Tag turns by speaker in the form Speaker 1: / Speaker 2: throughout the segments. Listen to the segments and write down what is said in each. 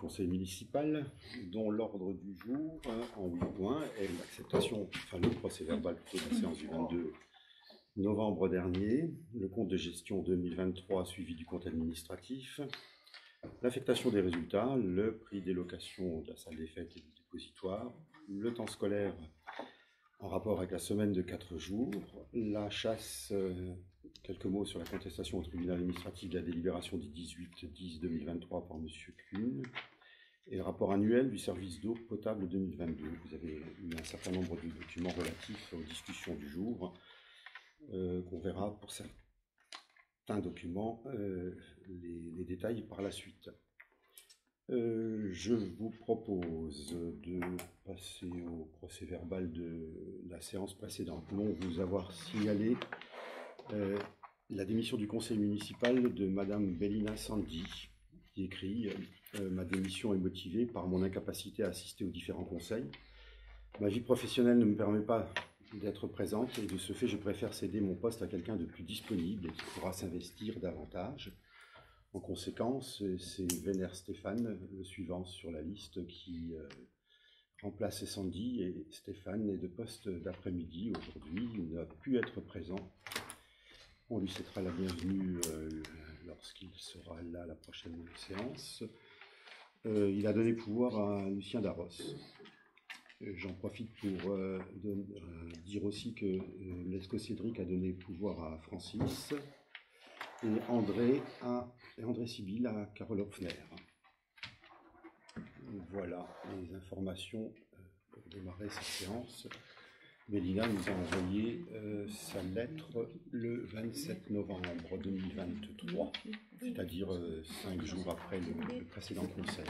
Speaker 1: conseil municipal, dont l'ordre du jour, en 8 points, est l'acceptation, enfin le procès-verbal plutôt de la séance du 22 novembre dernier, le compte de gestion 2023 suivi du compte administratif, l'affectation des résultats, le prix des locations de la salle des fêtes et du dépositoire, le temps scolaire en rapport avec la semaine de 4 jours, la chasse, quelques mots sur la contestation au tribunal administratif de la délibération du 18-10-2023 par M. Kuhn, et le rapport annuel du service d'eau potable 2022. Vous avez eu un certain nombre de documents relatifs aux discussions du jour, qu'on verra pour certains documents, les détails par la suite. Je vous propose de passer au procès-verbal de la séance précédente. Nous allons vous avoir signalé la démission du conseil municipal de Madame Bélina Sandy, qui écrit « Ma démission est motivée par mon incapacité à assister aux différents conseils. Ma vie professionnelle ne me permet pas d'être présente et de ce fait, je préfère céder mon poste à quelqu'un de plus disponible et qui pourra s'investir davantage. » En conséquence, c'est Vénère Stéphane, le suivant sur la liste, qui remplace Sandy, et Stéphane est de poste d'après-midi aujourd'hui, il n'a pu être présent. On lui souhaitera la bienvenue lorsqu'il sera là à la prochaine séance. Il a donné pouvoir à Lucien Darros. J'en profite pour dire aussi que Lescaut Cédric a donné pouvoir à Francis, et André Sibyl à Carole Hopfner. Voilà les informations pour démarrer cette séance. Mélina nous a envoyé sa lettre le 27 novembre 2023, c'est-à-dire 5 jours après le précédent conseil.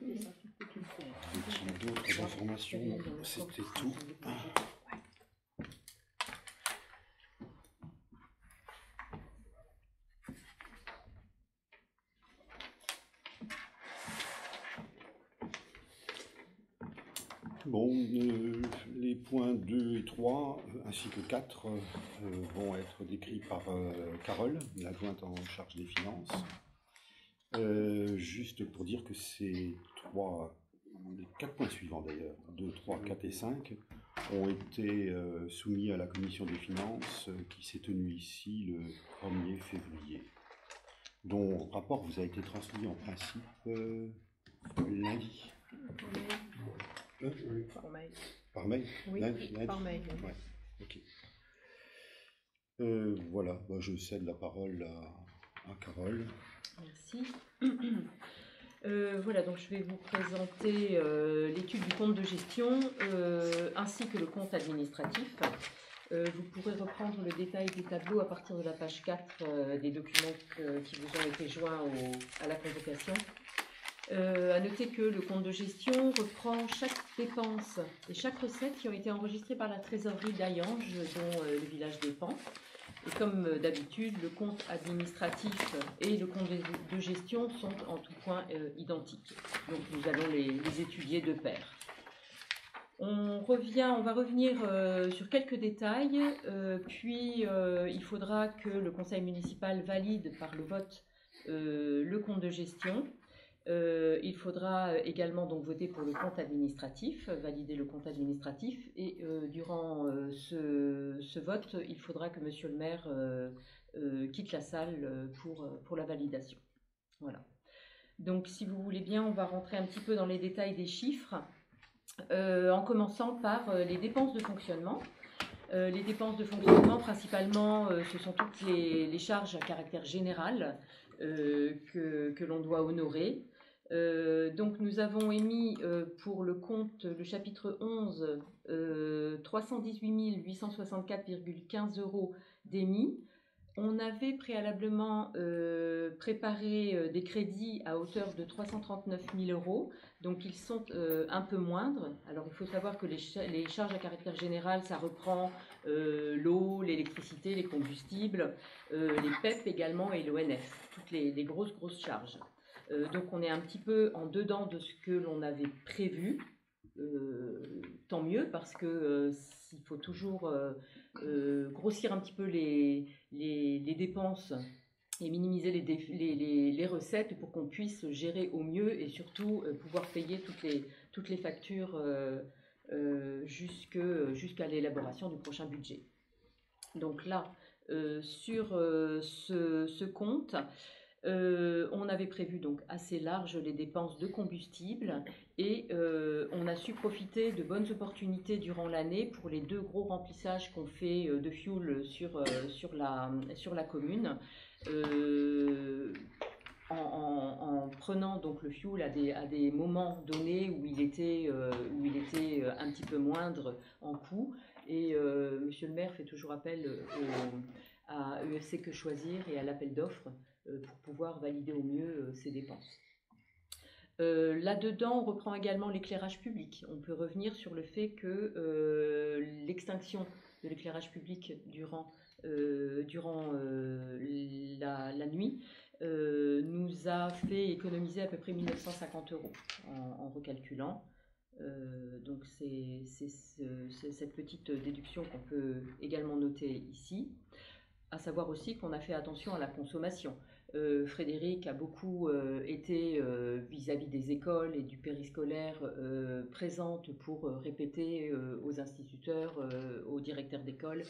Speaker 1: Y a-t-il d'autres informations? Non, c'était tout. Bon, les points 2 et 3, ainsi que 4, vont être décrits par Carole, l'adjointe en charge des finances. Juste pour dire que les 4 points suivants d'ailleurs, 2, 3, 4 et 5, ont été soumis à la commission des finances qui s'est tenue ici le 1er février, dont le rapport vous a été transmis en principe lundi.
Speaker 2: Par mail.
Speaker 1: Par mail?
Speaker 2: Oui,
Speaker 1: lundi.
Speaker 2: par mail.
Speaker 1: Ouais. Ok. Voilà, je cède la parole à Carole.
Speaker 2: Merci. Voilà, donc je vais vous présenter l'étude du compte de gestion ainsi que le compte administratif. Vous pourrez reprendre le détail des tableaux à partir de la page 4 des documents qui vous ont été joints à la convocation. À noter que le compte de gestion reprend chaque dépense et chaque recette qui ont été enregistrées par la trésorerie d'Ayange, dont le village dépend. Et comme d'habitude, le compte administratif et le compte de gestion sont en tout point identiques. Donc nous allons les étudier de pair. On va revenir sur quelques détails, puis il faudra que le conseil municipal valide par le vote le compte de gestion. Il faudra également donc voter pour le compte administratif, valider le compte administratif, et durant ce vote, il faudra que Monsieur le maire quitte la salle pour la validation. Voilà. Donc si vous voulez bien, on va rentrer un petit peu dans les détails des chiffres, en commençant par les dépenses de fonctionnement. Les dépenses de fonctionnement, principalement, ce sont toutes les charges à caractère général que l'on doit honorer. Donc nous avons émis pour le compte, le chapitre 11, 318 864,15 € d'émis. On avait préalablement préparé des crédits à hauteur de 339 000 €, donc ils sont un peu moindres. Alors il faut savoir que les charges à caractère général, ça reprend l'eau, l'électricité, les combustibles, les PEP également et l'ONF, toutes les grosses charges. Donc on est un petit peu en dedans de ce que l'on avait prévu, tant mieux, parce que il faut toujours grossir un petit peu les dépenses et minimiser les recettes pour qu'on puisse gérer au mieux et surtout pouvoir payer toutes les factures jusqu'à l'élaboration du prochain budget. Donc là, sur ce compte, on avait prévu donc assez large les dépenses de combustible et on a su profiter de bonnes opportunités durant l'année pour les 2 gros remplissages qu'on fait de fuel sur la commune. En prenant donc le fuel à des moments donnés où il était un petit peu moindre en coût. Et Monsieur le maire fait toujours appel à EFC Que Choisir et à l'appel d'offres pour pouvoir valider au mieux ces dépenses. Là-dedans, on reprend également l'éclairage public. On peut revenir sur le fait que l'extinction de l'éclairage public durant la nuit nous a fait économiser à peu près 1 950 € en recalculant. Donc c'est cette petite déduction qu'on peut également noter ici. À savoir aussi qu'on a fait attention à la consommation. Frédéric a beaucoup été vis-à-vis des écoles et du périscolaire présente pour répéter aux instituteurs, aux directeurs d'école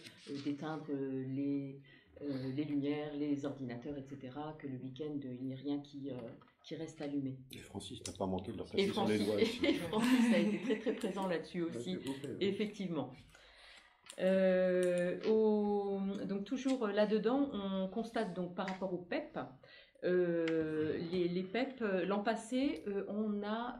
Speaker 2: d'éteindre les lumières, les ordinateurs, etc. Que le week-end il n'y ait rien qui reste allumé.
Speaker 1: Et Francis n'a pas manqué de leur passer sur les doigts aussi.
Speaker 2: Et Francis a été très très présent là-dessus aussi, effectivement. Donc toujours là-dedans, on constate donc par rapport au PEP, les PEP, l'an passé, on n'a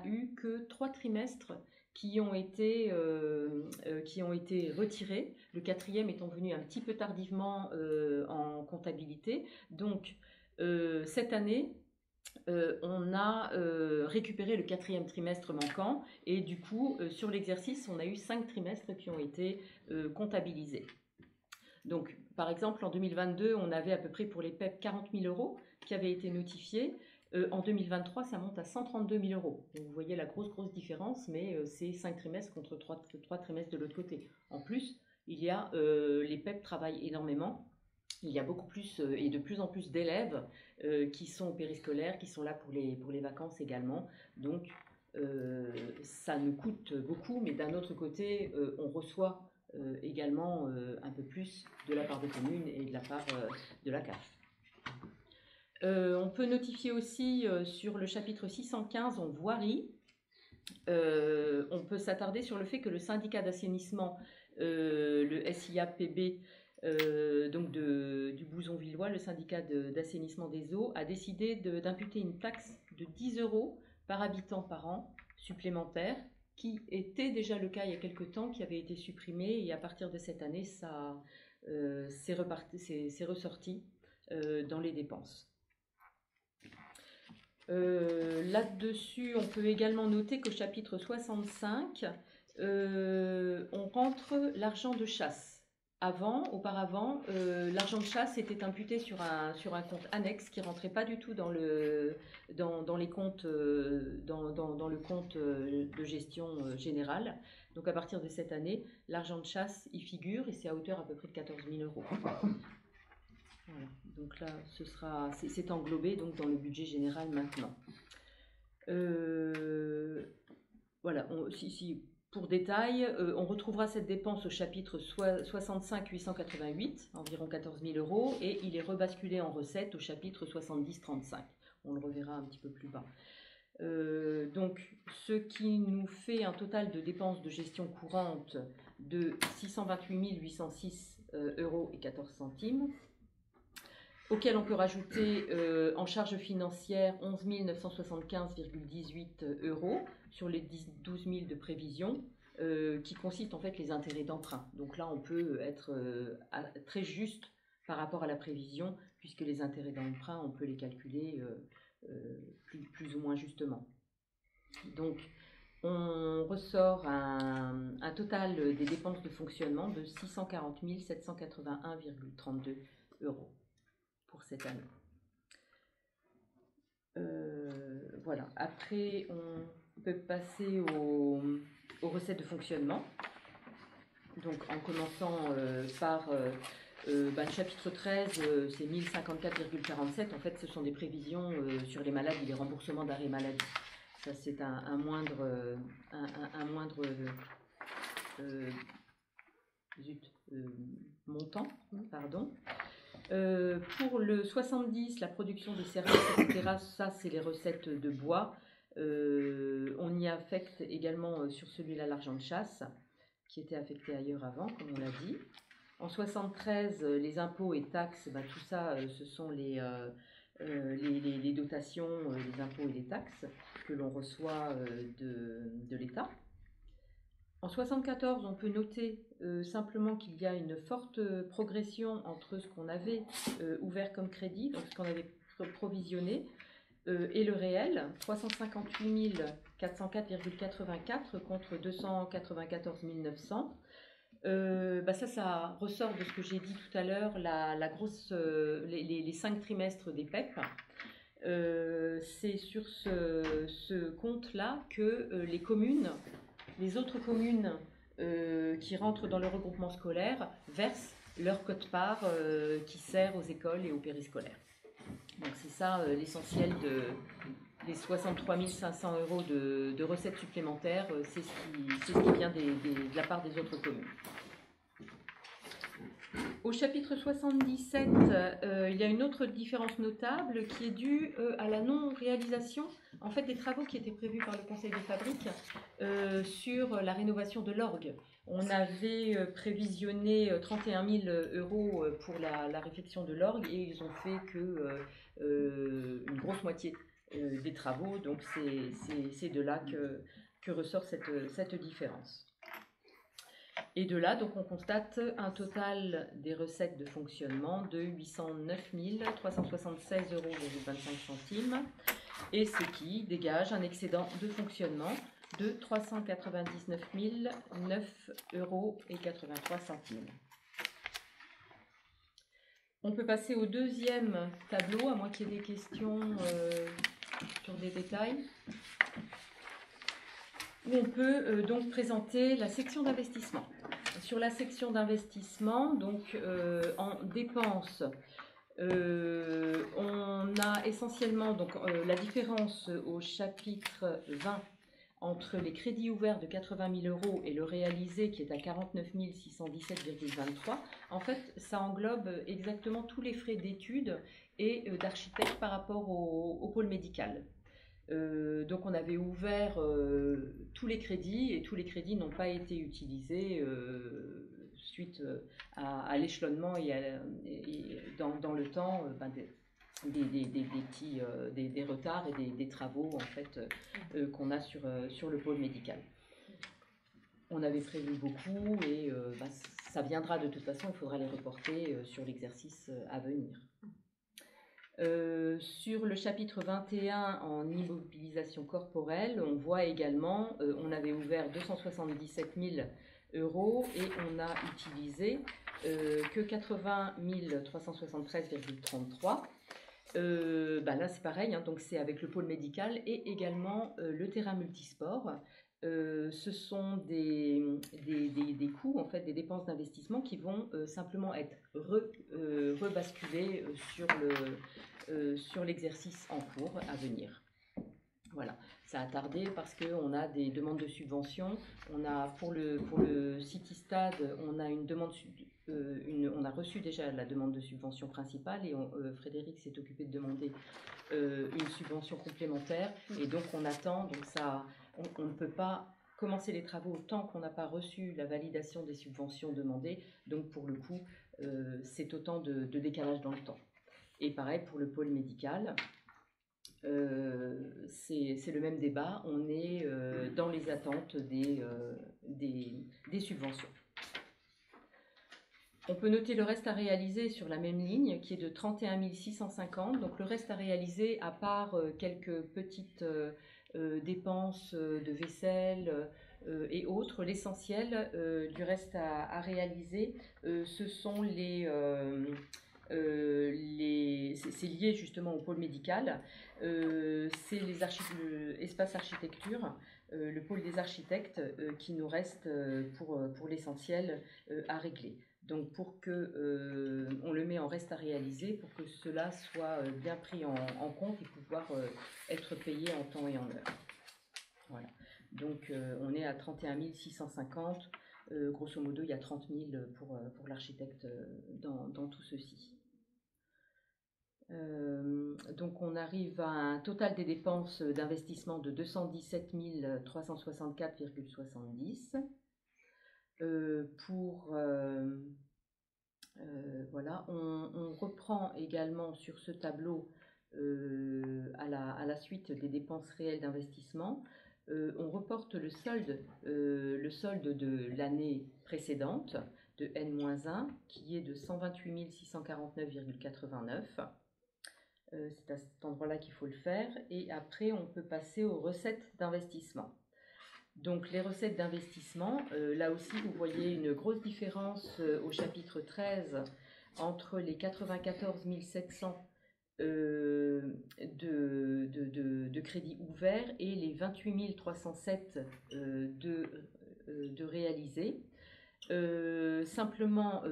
Speaker 2: eu que 3 trimestres qui ont été retirés, le 4e étant venu un petit peu tardivement en comptabilité. Donc cette année, on a récupéré le 4e trimestre manquant et du coup, sur l'exercice, on a eu 5 trimestres qui ont été comptabilisés. Donc, par exemple, en 2022, on avait à peu près pour les PEP 40 000 € qui avaient été notifiés. En 2023, ça monte à 132 000 €. Donc, vous voyez la grosse différence, mais c'est 5 trimestres contre 3 trimestres de l'autre côté. En plus, il y a les PEP travaillent énormément. Il y a beaucoup plus et de plus en plus d'élèves qui sont périscolaires, qui sont là pour les vacances également. Donc, ça nous coûte beaucoup, mais d'un autre côté, on reçoit également un peu plus de la part des communes et de la part de la CAF. On peut notifier aussi sur le chapitre 615 en voirie, on peut s'attarder sur le fait que le syndicat d'assainissement, le SIAPB, donc du Bouzon-Villois, le syndicat d'assainissement des eaux, a décidé d'imputer une taxe de 10 € par habitant par an supplémentaire, qui était déjà le cas il y a quelque temps, qui avait été supprimé, et à partir de cette année, ça c'est ressorti dans les dépenses. Là-dessus, on peut également noter qu'au chapitre 65, on rentre l'argent de chasse. Auparavant, l'argent de chasse était imputé sur un compte annexe qui ne rentrait pas du tout dans les comptes, dans le compte de gestion générale. Donc à partir de cette année, l'argent de chasse y figure et c'est à hauteur à peu près de 14 000 €. Voilà. Donc là, c'est englobé donc dans le budget général maintenant. Voilà. Pour détail, on retrouvera cette dépense au chapitre 65 888, environ 14 000 €, et il est rebasculé en recette au chapitre 70 35. On le reverra un petit peu plus bas. Donc, ce qui nous fait un total de dépenses de gestion courante de 628 806 € auquel on peut rajouter en charge financière 11 975,18 € sur les 12 000 de prévision, qui consiste en fait les intérêts d'emprunt. Donc là, on peut être très juste par rapport à la prévision, puisque les intérêts d'emprunt, on peut les calculer plus ou moins justement. Donc, on ressort un total des dépenses de fonctionnement de 640 781,32 € pour cette année. Voilà. Après, on peut passer aux recettes de fonctionnement. Donc, en commençant par Le chapitre 13, c'est 1054,47. En fait, ce sont des prévisions sur les malades et les remboursements d'arrêt maladie. Ça, c'est un moindre montant. Pardon. Pour le 70, la production des services, etc., ça, c'est les recettes de bois. On y affecte également sur celui-là l'argent de chasse, qui était affecté ailleurs avant, comme on l'a dit. En 73, les impôts et taxes, tout ça, ce sont les dotations, les impôts et les taxes que l'on reçoit de l'État. En 74, on peut noter simplement qu'il y a une forte progression entre ce qu'on avait ouvert comme crédit, donc ce qu'on avait provisionné, et le réel, 358 404,84 contre 294 900. Ça ressort de ce que j'ai dit tout à l'heure, les 5 trimestres des PEP. C'est sur ce compte-là que les autres communes qui rentrent dans le regroupement scolaire versent leur quote-part qui sert aux écoles et aux périscolaires. Donc c'est ça l'essentiel des 63 500 € de recettes supplémentaires, c'est ce qui vient de la part des autres communes. Au chapitre 77, il y a une autre différence notable qui est due à la non-réalisation en fait, des travaux qui étaient prévus par le Conseil des fabriques sur la rénovation de l'orgue. On avait prévisionné 31 000 € pour la réfection de l'orgue et ils ont fait une grosse moitié des travaux, donc c'est de là que ressort cette différence. Et de là, donc, on constate un total des recettes de fonctionnement de 809 376,25 €, et ce qui dégage un excédent de fonctionnement de 399 009,83 €. On peut passer au deuxième tableau, à moins qu'il y ait des questions sur des détails, où on peut donc présenter la section d'investissement. Sur la section d'investissement, donc en dépenses, on a essentiellement donc, la différence au chapitre 20 entre les crédits ouverts de 80 000 € et le réalisé qui est à 49 617,23 €. En fait, ça englobe exactement tous les frais d'études et d'architecte par rapport au pôle médical. Donc on avait ouvert tous les crédits et tous les crédits n'ont pas été utilisés suite à l'échelonnement et dans le temps des retards et des travaux en fait qu'on a sur le pôle médical. On avait prévu beaucoup et ça viendra de toute façon, il faudra les reporter sur l'exercice à venir. Sur le chapitre 21 en immobilisation corporelle, on voit également, on avait ouvert 277 000 € et on a utilisé que 80 373,33 €. Là c'est pareil, hein, donc c'est avec le pôle médical et également le terrain multisport. Ce sont des coûts, en fait, des dépenses d'investissement qui vont simplement être rebasculés sur l'exercice en cours à venir. Voilà, ça a tardé parce qu'on a des demandes de subventions. On a pour le City Stade, on a on a reçu déjà la demande de subvention principale et Frédéric s'est occupé de demander une subvention complémentaire et donc on attend. Donc ça, on ne peut pas commencer les travaux tant qu'on n'a pas reçu la validation des subventions demandées. Donc pour le coup, c'est autant de décalage dans le temps. Et pareil pour le pôle médical. C'est le même débat, on est dans les attentes des subventions. On peut noter le reste à réaliser sur la même ligne qui est de 31 650, donc le reste à réaliser à part quelques petites dépenses de vaisselle et autres, l'essentiel du reste à réaliser, ce sont c'est lié justement au pôle médical, c'est l'espace architecture, le pôle des architectes qui nous reste pour l'essentiel à régler. Donc pour que on le met en reste à réaliser pour que cela soit bien pris en compte et pouvoir être payé en temps et en heure. Voilà. Donc on est à 31 650. Grosso modo, il y a 30 000 pour l'architecte dans tout ceci. Donc on arrive à un total des dépenses d'investissement de 217 364,70. Voilà, on reprend également sur ce tableau à la suite des dépenses réelles d'investissement. On reporte le solde de l'année précédente de N-1 qui est de 128 649,89. C'est à cet endroit-là qu'il faut le faire. Et après, on peut passer aux recettes d'investissement. Donc, les recettes d'investissement, là aussi, vous voyez une grosse différence au chapitre 13 entre les 94 700 de crédits ouverts et les 28 307 de réalisés. Simplement,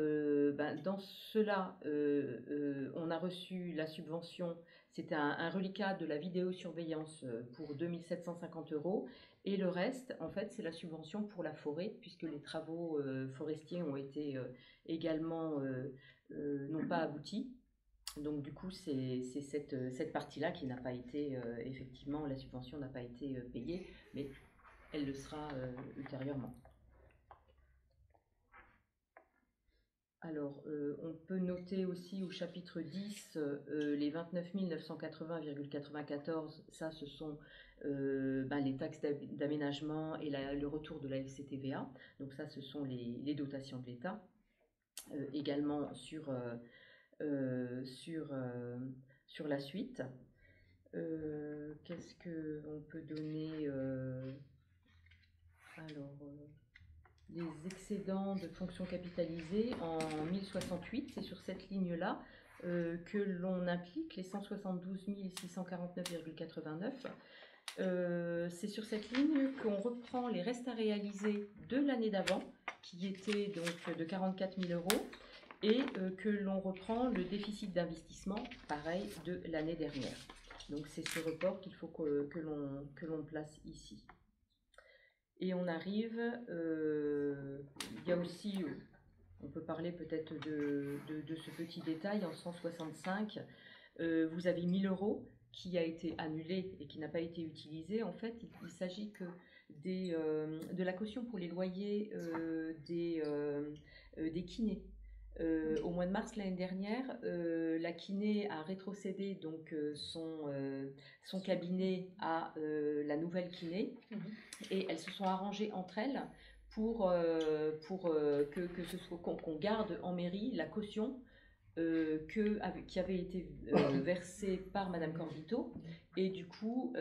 Speaker 2: dans cela, on a reçu la subvention, c'était un reliquat de la vidéosurveillance pour 2 750 €, et le reste, en fait, c'est la subvention pour la forêt, puisque les travaux forestiers ont été également n'ont pas abouti. Donc du coup, c'est cette partie-là qui n'a pas été, effectivement, la subvention n'a pas été payée, mais elle le sera ultérieurement. Alors, on peut noter aussi au chapitre 10 les 29 980,94, ça ce sont les taxes d'aménagement et le retour de la FCTVA, donc ça ce sont les dotations de l'État. Également sur la suite. Qu'est-ce qu'on peut donner les excédents de fonctions capitalisées en 1068, c'est sur cette ligne-là que l'on implique les 172 649,89. C'est sur cette ligne qu'on reprend les restes à réaliser de l'année d'avant, qui étaient donc de 44 000 €, et que l'on reprend le déficit d'investissement, pareil, de l'année dernière. Donc c'est ce report qu'il faut que l'on place ici. Et on arrive, il y a aussi, on peut parler peut-être de ce petit détail, en 165, vous avez 1 000 € qui a été annulé et qui n'a pas été utilisé. En fait, il s'agit que de la caution pour les loyers des kinés. Au mois de mars l'année dernière, la kiné a rétrocédé donc son cabinet à la nouvelle kiné, et elles se sont arrangées entre elles pour que ce soit qu'on garde en mairie la caution qui avait été versée par Madame Corvito, et du coup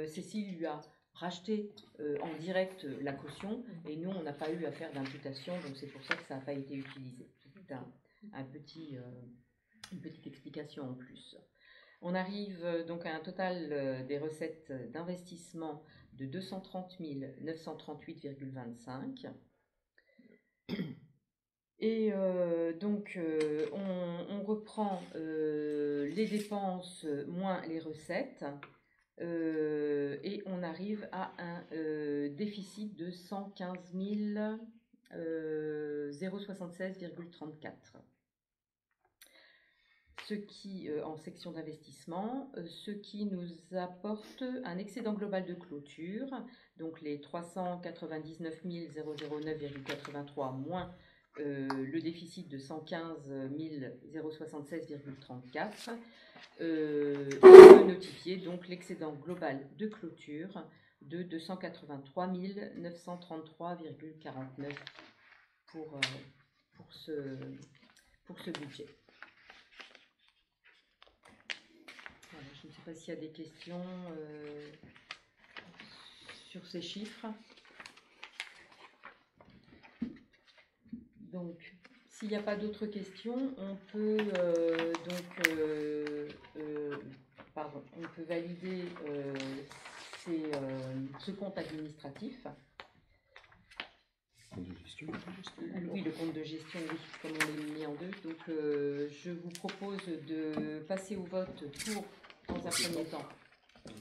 Speaker 2: Cécile lui a racheté en direct la caution, et nous on n'a pas eu à faire d'imputation, donc c'est pour ça que ça n'a pas été utilisé. C'est une petite explication en plus. On arrive donc à un total des recettes d'investissement de 230 938,25. Et donc on reprend les dépenses moins les recettes, et on arrive à un déficit de 115 076,34. Ce qui, en section d'investissement, ce qui nous apporte un excédent global de clôture, donc les 399 009,83 moins le déficit de 115 076,34. On peut notifier donc l'excédent global de clôture de 283 933,49 pour ce budget. Voilà, je ne sais pas s'il y a des questions sur ces chiffres. Donc, s'il n'y a pas d'autres questions, on peut on peut valider ce compte administratif.
Speaker 1: compte de gestion.
Speaker 2: Oui, le compte de gestion, oui, comme on l'a mis en deux. Donc, je vous propose de passer au vote pour, dans un premier temps.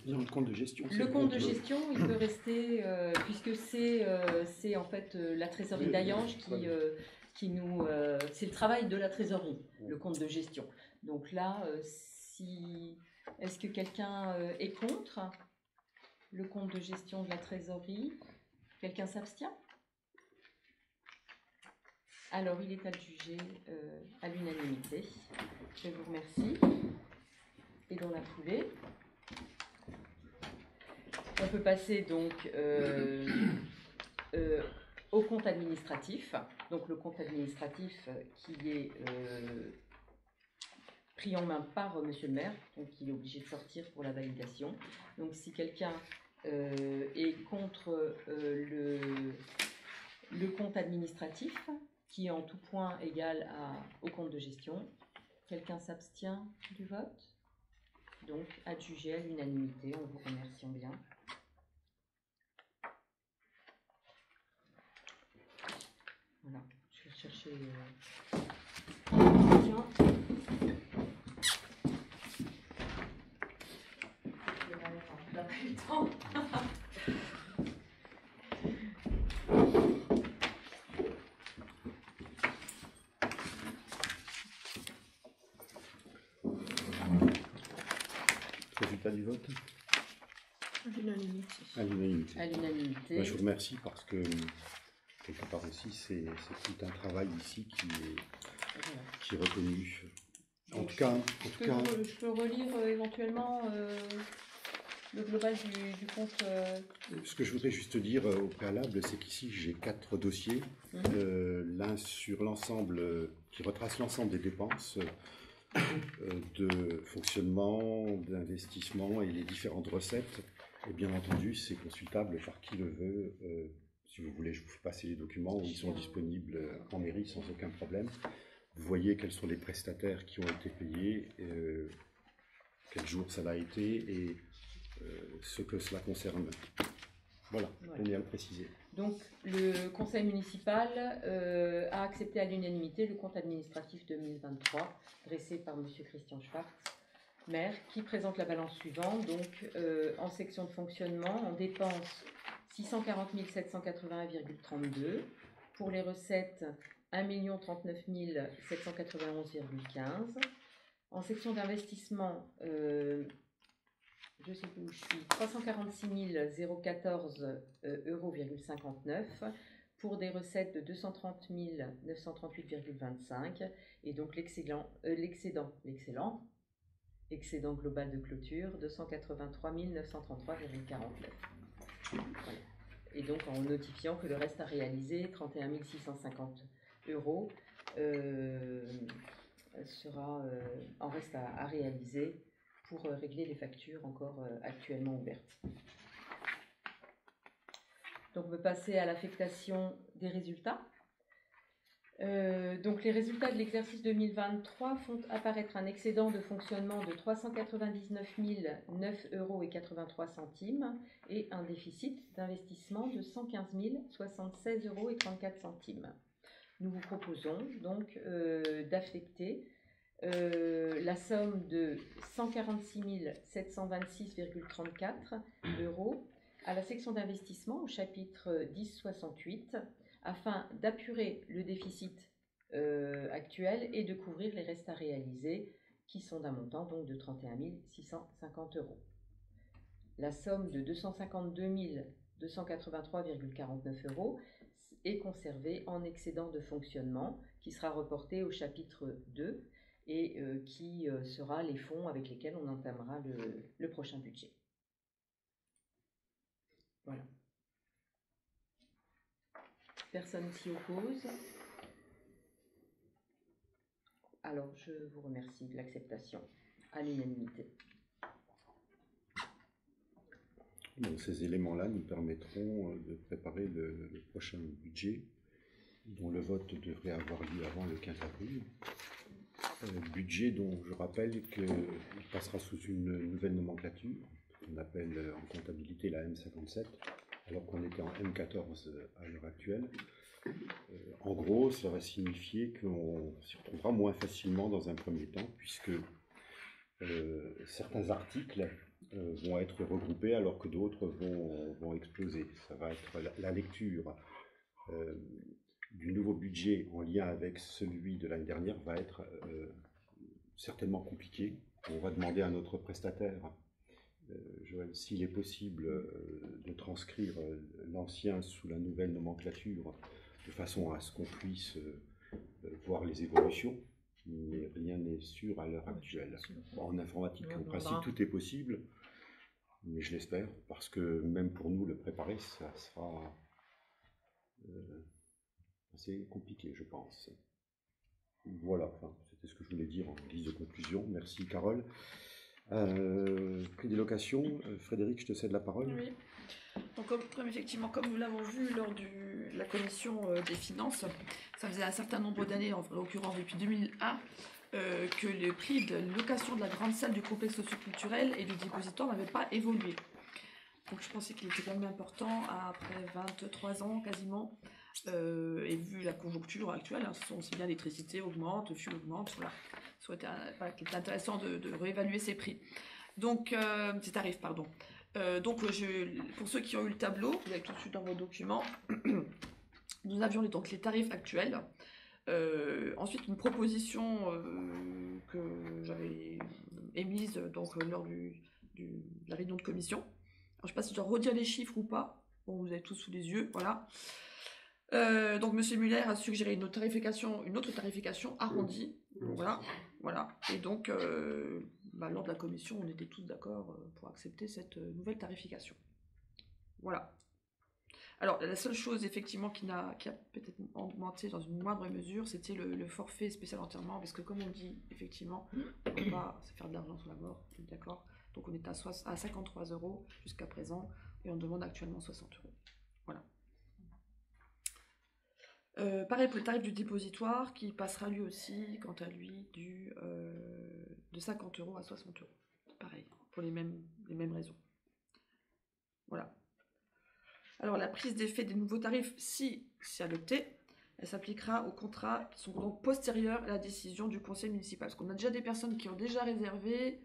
Speaker 1: Non, le compte de gestion.
Speaker 2: Le compte de gestion, il peut rester, puisque c'est en fait la trésorerie d'Ayange qui nous... c'est le travail de la trésorerie, le compte de gestion. Donc là, est-ce que quelqu'un est contre le compte de gestion de la trésorerie? Quelqu'un s'abstient? Alors, il est adjugé à l'unanimité. Je vous remercie. Et dans la foulée, on peut passer donc au compte administratif. Donc, le compte administratif qui est pris en main par Monsieur le maire, donc il est obligé de sortir pour la validation. Donc, si quelqu'un est contre le compte administratif, qui est en tout point égal au compte de gestion. Quelqu'un s'abstient du vote? Donc, adjugé à l'unanimité, en vous remerciant bien. Voilà, je vais chercher... Tiens. On n'a pas eu le temps.
Speaker 1: Résultat du vote?
Speaker 3: À l'unanimité.
Speaker 1: À l'unanimité.
Speaker 2: À l'unanimité.
Speaker 1: Je vous remercie parce que, quelque part aussi, c'est tout un travail ici qui est reconnu. En tout cas...
Speaker 2: Je peux relire éventuellement le global du compte.
Speaker 1: Ce que je voudrais juste dire au préalable, c'est qu'ici j'ai 4 dossiers, l'un sur l'ensemble, qui retrace l'ensemble des dépenses de fonctionnement, d'investissement et les différentes recettes. Et bien entendu, c'est consultable par qui le veut. Si vous voulez, je vous fais passer les documents où ils sont disponibles en mairie sans aucun problème. Vous voyez quels sont les prestataires qui ont été payés, quel jour ça a été et ce que cela concerne. Voilà, je tenais à le préciser.
Speaker 2: Donc, le conseil municipal a accepté à l'unanimité le compte administratif 2023 dressé par M. Christian Schwartz, maire, qui présente la balance suivante. Donc, en section de fonctionnement, en dépenses 640 781,32. Pour les recettes, 1 039 791,15. En section d'investissement, je sais plus où je suis, 346 014,59 €, pour des recettes de 230 938,25, et donc l'excédent global de clôture, 283 933,49. Voilà. Et donc en notifiant que le reste à réaliser, 31 650 €, sera en reste à réaliser pour régler les factures encore actuellement ouvertes. Donc on peut passer à l'affectation des résultats. Donc les résultats de l'exercice 2023 font apparaître un excédent de fonctionnement de 399 009,83 € et un déficit d'investissement de 115 076,34 €. Nous vous proposons donc d'affecter la somme de 146 726,34 € à la section d'investissement au chapitre 1068 afin d'apurer le déficit actuel et de couvrir les restes à réaliser qui sont d'un montant donc de 31 650 €. La somme de 252 283,49 € est conservée en excédent de fonctionnement qui sera reporté au chapitre 2 et qui sera les fonds avec lesquels on entamera le prochain budget. Voilà. Personne s'y oppose. Alors, je vous remercie de l'acceptation à l'unanimité.
Speaker 1: Donc, ces éléments-là nous permettront de préparer le prochain budget, dont le vote devrait avoir lieu avant le 15 avril. Budget dont je rappelle qu'il passera sous une nouvelle nomenclature, qu'on appelle en comptabilité la M57, alors qu'on était en M14 à l'heure actuelle. En gros, ça va signifier qu'on s'y retrouvera moins facilement dans un premier temps, puisque certains articles vont être regroupés alors que d'autres vont exploser. Ça va être la lecture du nouveau budget en lien avec celui de l'année dernière va être certainement compliqué. On va demander à notre prestataire, Joël, s'il est possible de transcrire l'ancien sous la nouvelle nomenclature de façon à ce qu'on puisse voir les évolutions, mais rien n'est sûr à l'heure actuelle. En informatique, en principe, tout est possible, mais je l'espère, parce que même pour nous, le préparer, ça sera assez compliqué, je pense. Voilà, enfin, c'était ce que je voulais dire en guise de conclusion. Merci, Carole. Prix des locations, Frédéric, je te cède la parole.
Speaker 3: Oui. Donc, effectivement, comme nous l'avons vu lors de la commission des finances, ça faisait un certain nombre d'années, en l'occurrence depuis 2001, que le prix de location de la grande salle du complexe socioculturel et du dépositoire n'avait pas évolué. Donc je pensais qu'il était quand même important, après 23 ans quasiment, et vu la conjoncture actuelle, hein, aussi bien l'électricité augmente, le fuel augmente, voilà. Il est intéressant de réévaluer ces prix. Donc, ces tarifs, pardon. Donc, pour ceux qui ont eu le tableau, vous avez tout de suite dans vos documents, nous avions donc les tarifs actuels. Ensuite, une proposition que j'avais émise donc, lors de la réunion de commission. Alors, je ne sais pas si je dois redire les chiffres ou pas. Bon, vous avez tous sous les yeux, voilà. Donc, M. Muller a suggéré une autre tarification arrondie. Voilà. Et donc, lors de la commission, on était tous d'accord pour accepter cette nouvelle tarification. Voilà. Alors, la seule chose, effectivement, qui a peut-être augmenté dans une moindre mesure, c'était le forfait spécial enterrement, parce que, comme on dit, effectivement, on ne peut pas se faire de l'argent sur la mort, d'accord? Donc, on est à 53 € jusqu'à présent, et on demande actuellement 60 €. Voilà. Pareil pour le tarif du dépositoire, qui passera lui aussi, quant à lui, de 50 € à 60 €. Pareil, pour les mêmes raisons. Voilà. Alors, la prise d'effet des nouveaux tarifs, si adoptée, elle s'appliquera aux contrats qui sont donc postérieurs à la décision du conseil municipal. Parce qu'on a déjà des personnes qui ont déjà réservé,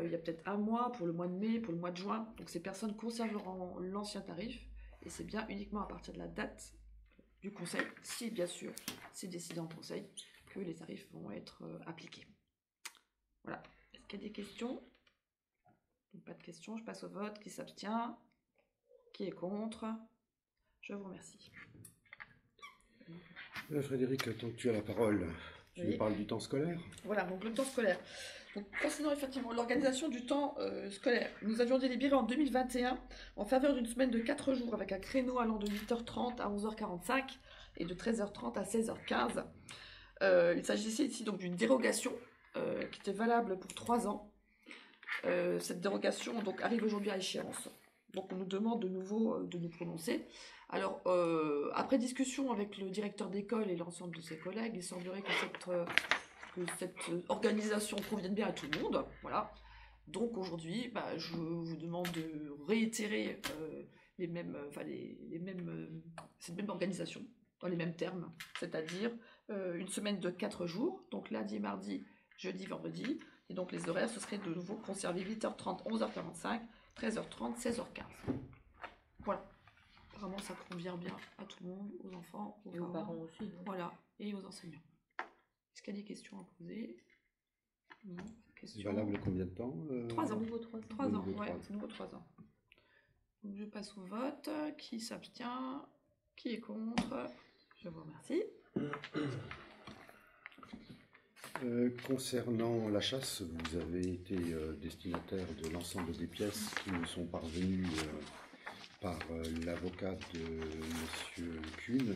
Speaker 3: il y a peut-être un mois, pour le mois de mai, pour le mois de juin. Donc, ces personnes conserveront l'ancien tarif. Et c'est bien uniquement à partir de la date du conseil, si bien sûr c'est décidé en conseil, que les tarifs vont être appliqués. Voilà. Est-ce qu'il y a des questions? Donc, pas de questions, je passe au vote. Qui s'abstient? Qui est contre? Je vous remercie.
Speaker 1: Frédéric, tant que tu as la parole, tu nous parles du temps scolaire?
Speaker 3: Voilà, donc le temps scolaire. Donc, concernant effectivement l'organisation du temps scolaire, nous avions délibéré en 2021 en faveur d'une semaine de 4 jours avec un créneau allant de 8h30 à 11h45 et de 13h30 à 16h15. Il s'agissait ici donc d'une dérogation qui était valable pour 3 ans. Cette dérogation donc, arrive aujourd'hui à échéance. Donc on nous demande de nouveau de nous prononcer. Alors, après discussion avec le directeur d'école et l'ensemble de ses collègues, il semblerait que cette organisation convienne bien à tout le monde. Voilà. Donc aujourd'hui, je vous demande de réitérer cette même organisation, dans les mêmes termes, c'est-à-dire une semaine de 4 jours, donc lundi, mardi, jeudi, vendredi, et donc les horaires, ce serait de nouveau conserver 8h30, 11h45, 13h30, 16h15. Voilà. Apparemment, ça convient bien à tout le monde, aux enfants, aux
Speaker 2: parents aussi.
Speaker 3: Voilà, et aux enseignants. Est-ce qu'il y a des questions à poser? Non,
Speaker 1: C'est valable combien de temps
Speaker 3: 3 ans.
Speaker 2: Nouveau 3 ans.
Speaker 3: 3 ans, ouais, c'est nouveau 3 ans. Donc, je passe au vote. Qui s'abstient? Qui est contre? Je vous remercie.
Speaker 1: Concernant la chasse, vous avez été destinataire de l'ensemble des pièces qui nous sont parvenues par l'avocat de M. Kuhn.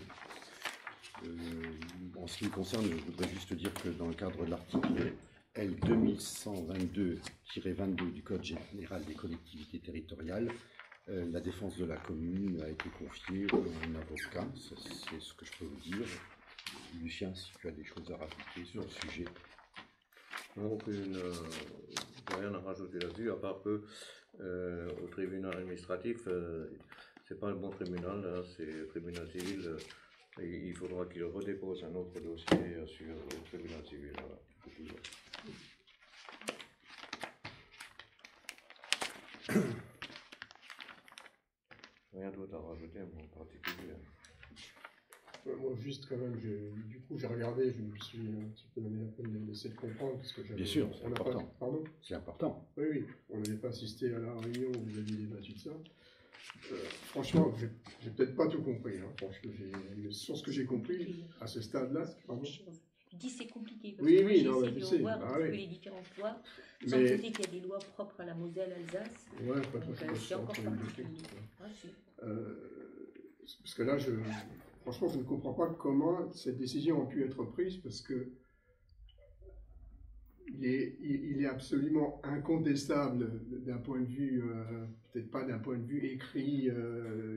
Speaker 1: En ce qui me concerne, je voudrais juste dire que dans le cadre de l'article L 2122-22 du Code général des collectivités territoriales, la défense de la commune a été confiée à un avocat. C'est ce que je peux vous dire. Lucien, si tu as des choses à rajouter sur le sujet.
Speaker 4: Donc, rien à rajouter là-dessus, à part que au tribunal administratif, c'est pas le bon tribunal, là, c'est le tribunal civil. Et il faudra qu'il redépose un autre dossier sur le tribunal civil. Voilà. Rien d'autre à rajouter en particulier.
Speaker 5: Moi, juste quand même, du coup, j'ai regardé, je me suis un petit peu donné la peine d'essayer de comprendre. Parce que
Speaker 1: Bien sûr, c'est
Speaker 5: on n'a
Speaker 1: important.
Speaker 5: pas, pardon?
Speaker 1: C'est important.
Speaker 5: Oui, oui, on n'avait pas assisté à la réunion où vous aviez débattu de ça. Franchement, j'ai peut-être pas tout compris. Hein. Franchement, mais sur ce que j'ai compris, à ce stade-là, pardon.
Speaker 6: Je dis c'est compliqué parce
Speaker 5: Oui,
Speaker 6: que
Speaker 5: oui,
Speaker 6: moi,
Speaker 5: non,
Speaker 6: j'essaie
Speaker 5: je
Speaker 6: de
Speaker 5: sais.
Speaker 6: voir
Speaker 5: Ah,
Speaker 6: un petit
Speaker 5: oui.
Speaker 6: peu les différentes lois, sans
Speaker 5: Mais-
Speaker 6: compter qu'il y a des lois propres à la Moselle, Alsace.
Speaker 5: Ouais, pas trop,
Speaker 6: Donc,
Speaker 5: je
Speaker 6: c'est encore
Speaker 5: entre les deux
Speaker 6: particulier.
Speaker 5: trucs.
Speaker 6: Ah, si.
Speaker 5: Parce que là, franchement, je ne comprends pas comment cette décision a pu être prise, parce que il est absolument incontestable d'un point de vue, peut-être pas d'un point de vue écrit,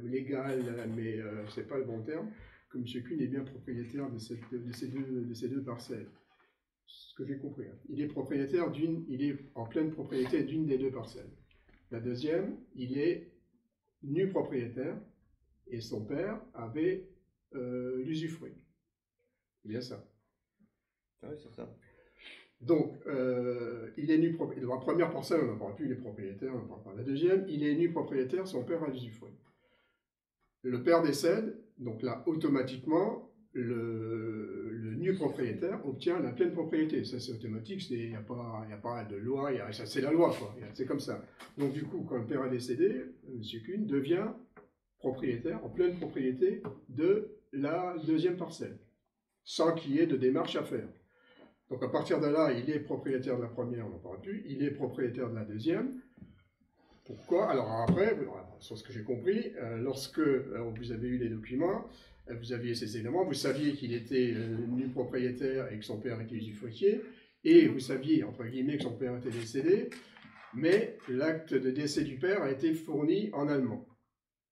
Speaker 5: légal, mais c'est pas le bon terme, que M. Kuhn est bien propriétaire de ces deux parcelles. Ce que j'ai compris. Hein. Il est en pleine propriété d'une des deux parcelles. La deuxième, il est nu propriétaire, et son père avait l'usufruit. C'est bien ça.
Speaker 4: Oui, c'est ça.
Speaker 5: Donc, il est nu propriétaire. Dans la première parcelle, on n'en parle plus, il est propriétaire, on n'en parle pas. La deuxième, il est nu propriétaire, son père a l'usufruit. Le père décède, donc là, automatiquement, le nu propriétaire obtient la pleine propriété. Ça, c'est automatique, il n'y a pas de loi, c'est la loi, quoi. C'est comme ça. Donc, du coup, quand le père est décédé, M. Kuhn devient propriétaire, en pleine propriété de la deuxième parcelle, sans qu'il y ait de démarche à faire. Donc à partir de là, il est propriétaire de la première, on n'en parle plus, il est propriétaire de la deuxième. Pourquoi? Alors après, sur ce que j'ai compris, lorsque vous avez eu les documents, vous aviez ces éléments, vous saviez qu'il était nu propriétaire et que son père était usufruitier, et vous saviez, entre guillemets, que son père était décédé, mais l'acte de décès du père a été fourni en allemand.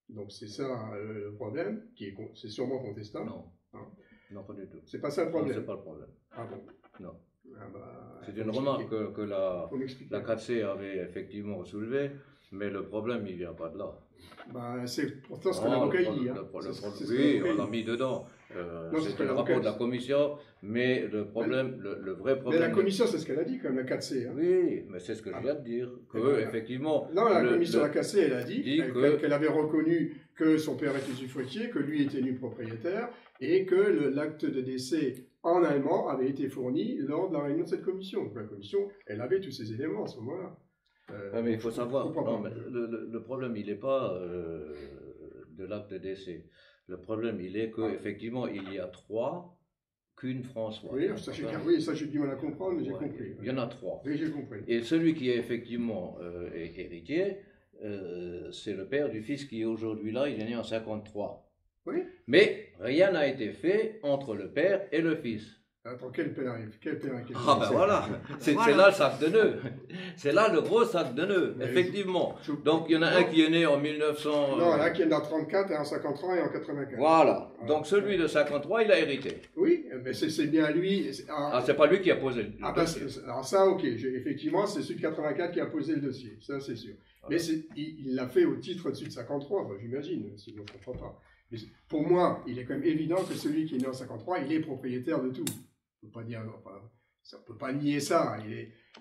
Speaker 5: Donc c'est ça le problème, c'est sûrement contestable.
Speaker 4: Non.
Speaker 5: Hein.
Speaker 4: Non, pas du tout.
Speaker 5: C'est pas ça le
Speaker 4: Non,
Speaker 5: problème.
Speaker 4: c'est pas le problème.
Speaker 5: Ah bon?
Speaker 4: Non.
Speaker 5: Ah bah,
Speaker 4: C'est
Speaker 5: faut
Speaker 4: une
Speaker 5: m'expliquer.
Speaker 4: remarque que
Speaker 5: Faut m'expliquer.
Speaker 4: la 4C avait effectivement soulevée, mais le problème, il vient pas de là.
Speaker 5: Bah, c'est pourtant ce que
Speaker 4: Non,
Speaker 5: l'avocat
Speaker 4: le
Speaker 5: dit. Hein.
Speaker 4: problème-
Speaker 5: C'est ce que
Speaker 4: oui,
Speaker 5: l'avocat
Speaker 4: on l'a
Speaker 5: dit.
Speaker 4: mis dedans.
Speaker 5: Non, c'est ce que
Speaker 4: C'est le
Speaker 5: l'avocat
Speaker 4: rapport de la
Speaker 5: dit.
Speaker 4: commission, mais le problème, le vrai
Speaker 5: Mais
Speaker 4: problème.
Speaker 5: la commission, c'est ce qu'elle a dit, quand même, la 4C. Hein.
Speaker 4: Oui, mais c'est ce que je viens de dire. Que,
Speaker 5: Voilà.
Speaker 4: effectivement.
Speaker 5: Non, la
Speaker 4: le-
Speaker 5: commission
Speaker 4: le-
Speaker 5: la 4C, elle a dit
Speaker 4: dit
Speaker 5: qu'elle avait reconnu que son père était usufruitier, que lui était nu propriétaire, et que l'acte de décès en allemand avait été fourni lors de la réunion de cette commission. Donc la commission, elle avait tous ces éléments à ce moment-là.
Speaker 4: Ouais, mais il faut
Speaker 5: je
Speaker 4: savoir,
Speaker 5: comprends
Speaker 4: non,
Speaker 5: pas.
Speaker 4: mais le problème, il n'est pas de l'acte de décès. Le problème, il est qu'effectivement, il y a 3 Kuhn François.
Speaker 5: Oui, ça j'ai du mal à comprendre, mais j'ai
Speaker 4: Ouais,
Speaker 5: compris.
Speaker 4: Il y en a 3.
Speaker 5: Oui, j'ai compris.
Speaker 4: Et celui qui est effectivement héritier, c'est le père du fils qui est aujourd'hui là, il est né en 53.
Speaker 5: Oui.
Speaker 4: Mais rien n'a été fait entre le père et le fils.
Speaker 5: Attends, quel père arrive? Quel père arrive?
Speaker 4: Ah ben voilà, c'est là le sac de nœuds. C'est là le gros sac de nœuds,
Speaker 5: Mais
Speaker 4: effectivement.
Speaker 5: je-
Speaker 4: Donc il y en a un qui est né en 1900.
Speaker 5: Non, là, qui est né en 34, et en 53 et en 84.
Speaker 4: Voilà. Donc celui de 53, il a hérité.
Speaker 5: Oui, mais c'est bien lui.
Speaker 4: Ah, c'est pas lui qui a posé le
Speaker 5: Ah, bah,
Speaker 4: dossier.
Speaker 5: alors ça, ok, effectivement, c'est celui de 84 qui a posé le dossier, ça c'est sûr.
Speaker 4: Voilà.
Speaker 5: Mais il l'a fait au titre de celui de 53, enfin, j'imagine, sinon je ne comprends pas. Mais pour moi, il est quand même évident que celui qui est né en 53, il est propriétaire de tout. On ne peut pas nier ça.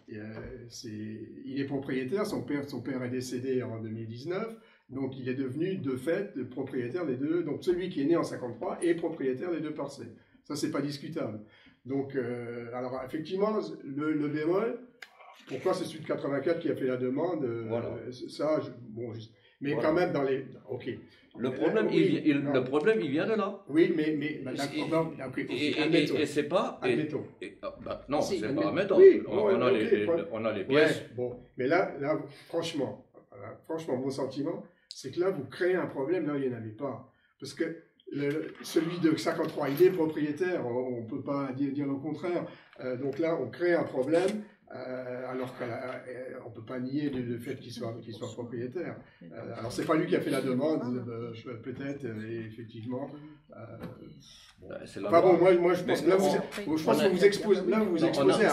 Speaker 5: Il est propriétaire, son père est décédé en 2019, donc il est devenu de fait propriétaire des deux. Donc celui qui est né en 53 est propriétaire des deux parcelles. Ça, c'est pas discutable. Donc, alors effectivement, le bémol, pourquoi c'est celui de 84 qui a fait la demande
Speaker 4: Voilà.
Speaker 5: Ça, mais
Speaker 4: Voilà.
Speaker 5: quand même dans les... Ok.
Speaker 4: Le problème,
Speaker 5: Oui, non.
Speaker 4: le problème, il vient de là.
Speaker 5: Oui, mais admettons.
Speaker 4: Et c'est pas.
Speaker 5: Admettons.
Speaker 4: Non,
Speaker 5: Si,
Speaker 4: c'est
Speaker 5: admettons.
Speaker 4: pas admettons.
Speaker 5: Oui,
Speaker 4: On a les pièces.
Speaker 5: Ouais, bon, mais là, franchement, mon sentiment, c'est que là, vous créez un problème là où il n'y en avait pas. Parce que celui de 53, il est propriétaire, on ne peut pas dire le contraire. Donc là, on crée un problème, alors qu'on ne peut pas nier le fait qu'il soit propriétaire. Alors, c'est pas lui qui a fait la demande, peut-être, et effectivement.
Speaker 4: C'est la
Speaker 5: Enfin
Speaker 4: loi.
Speaker 5: bon, moi je pense que là, vous vous exposez à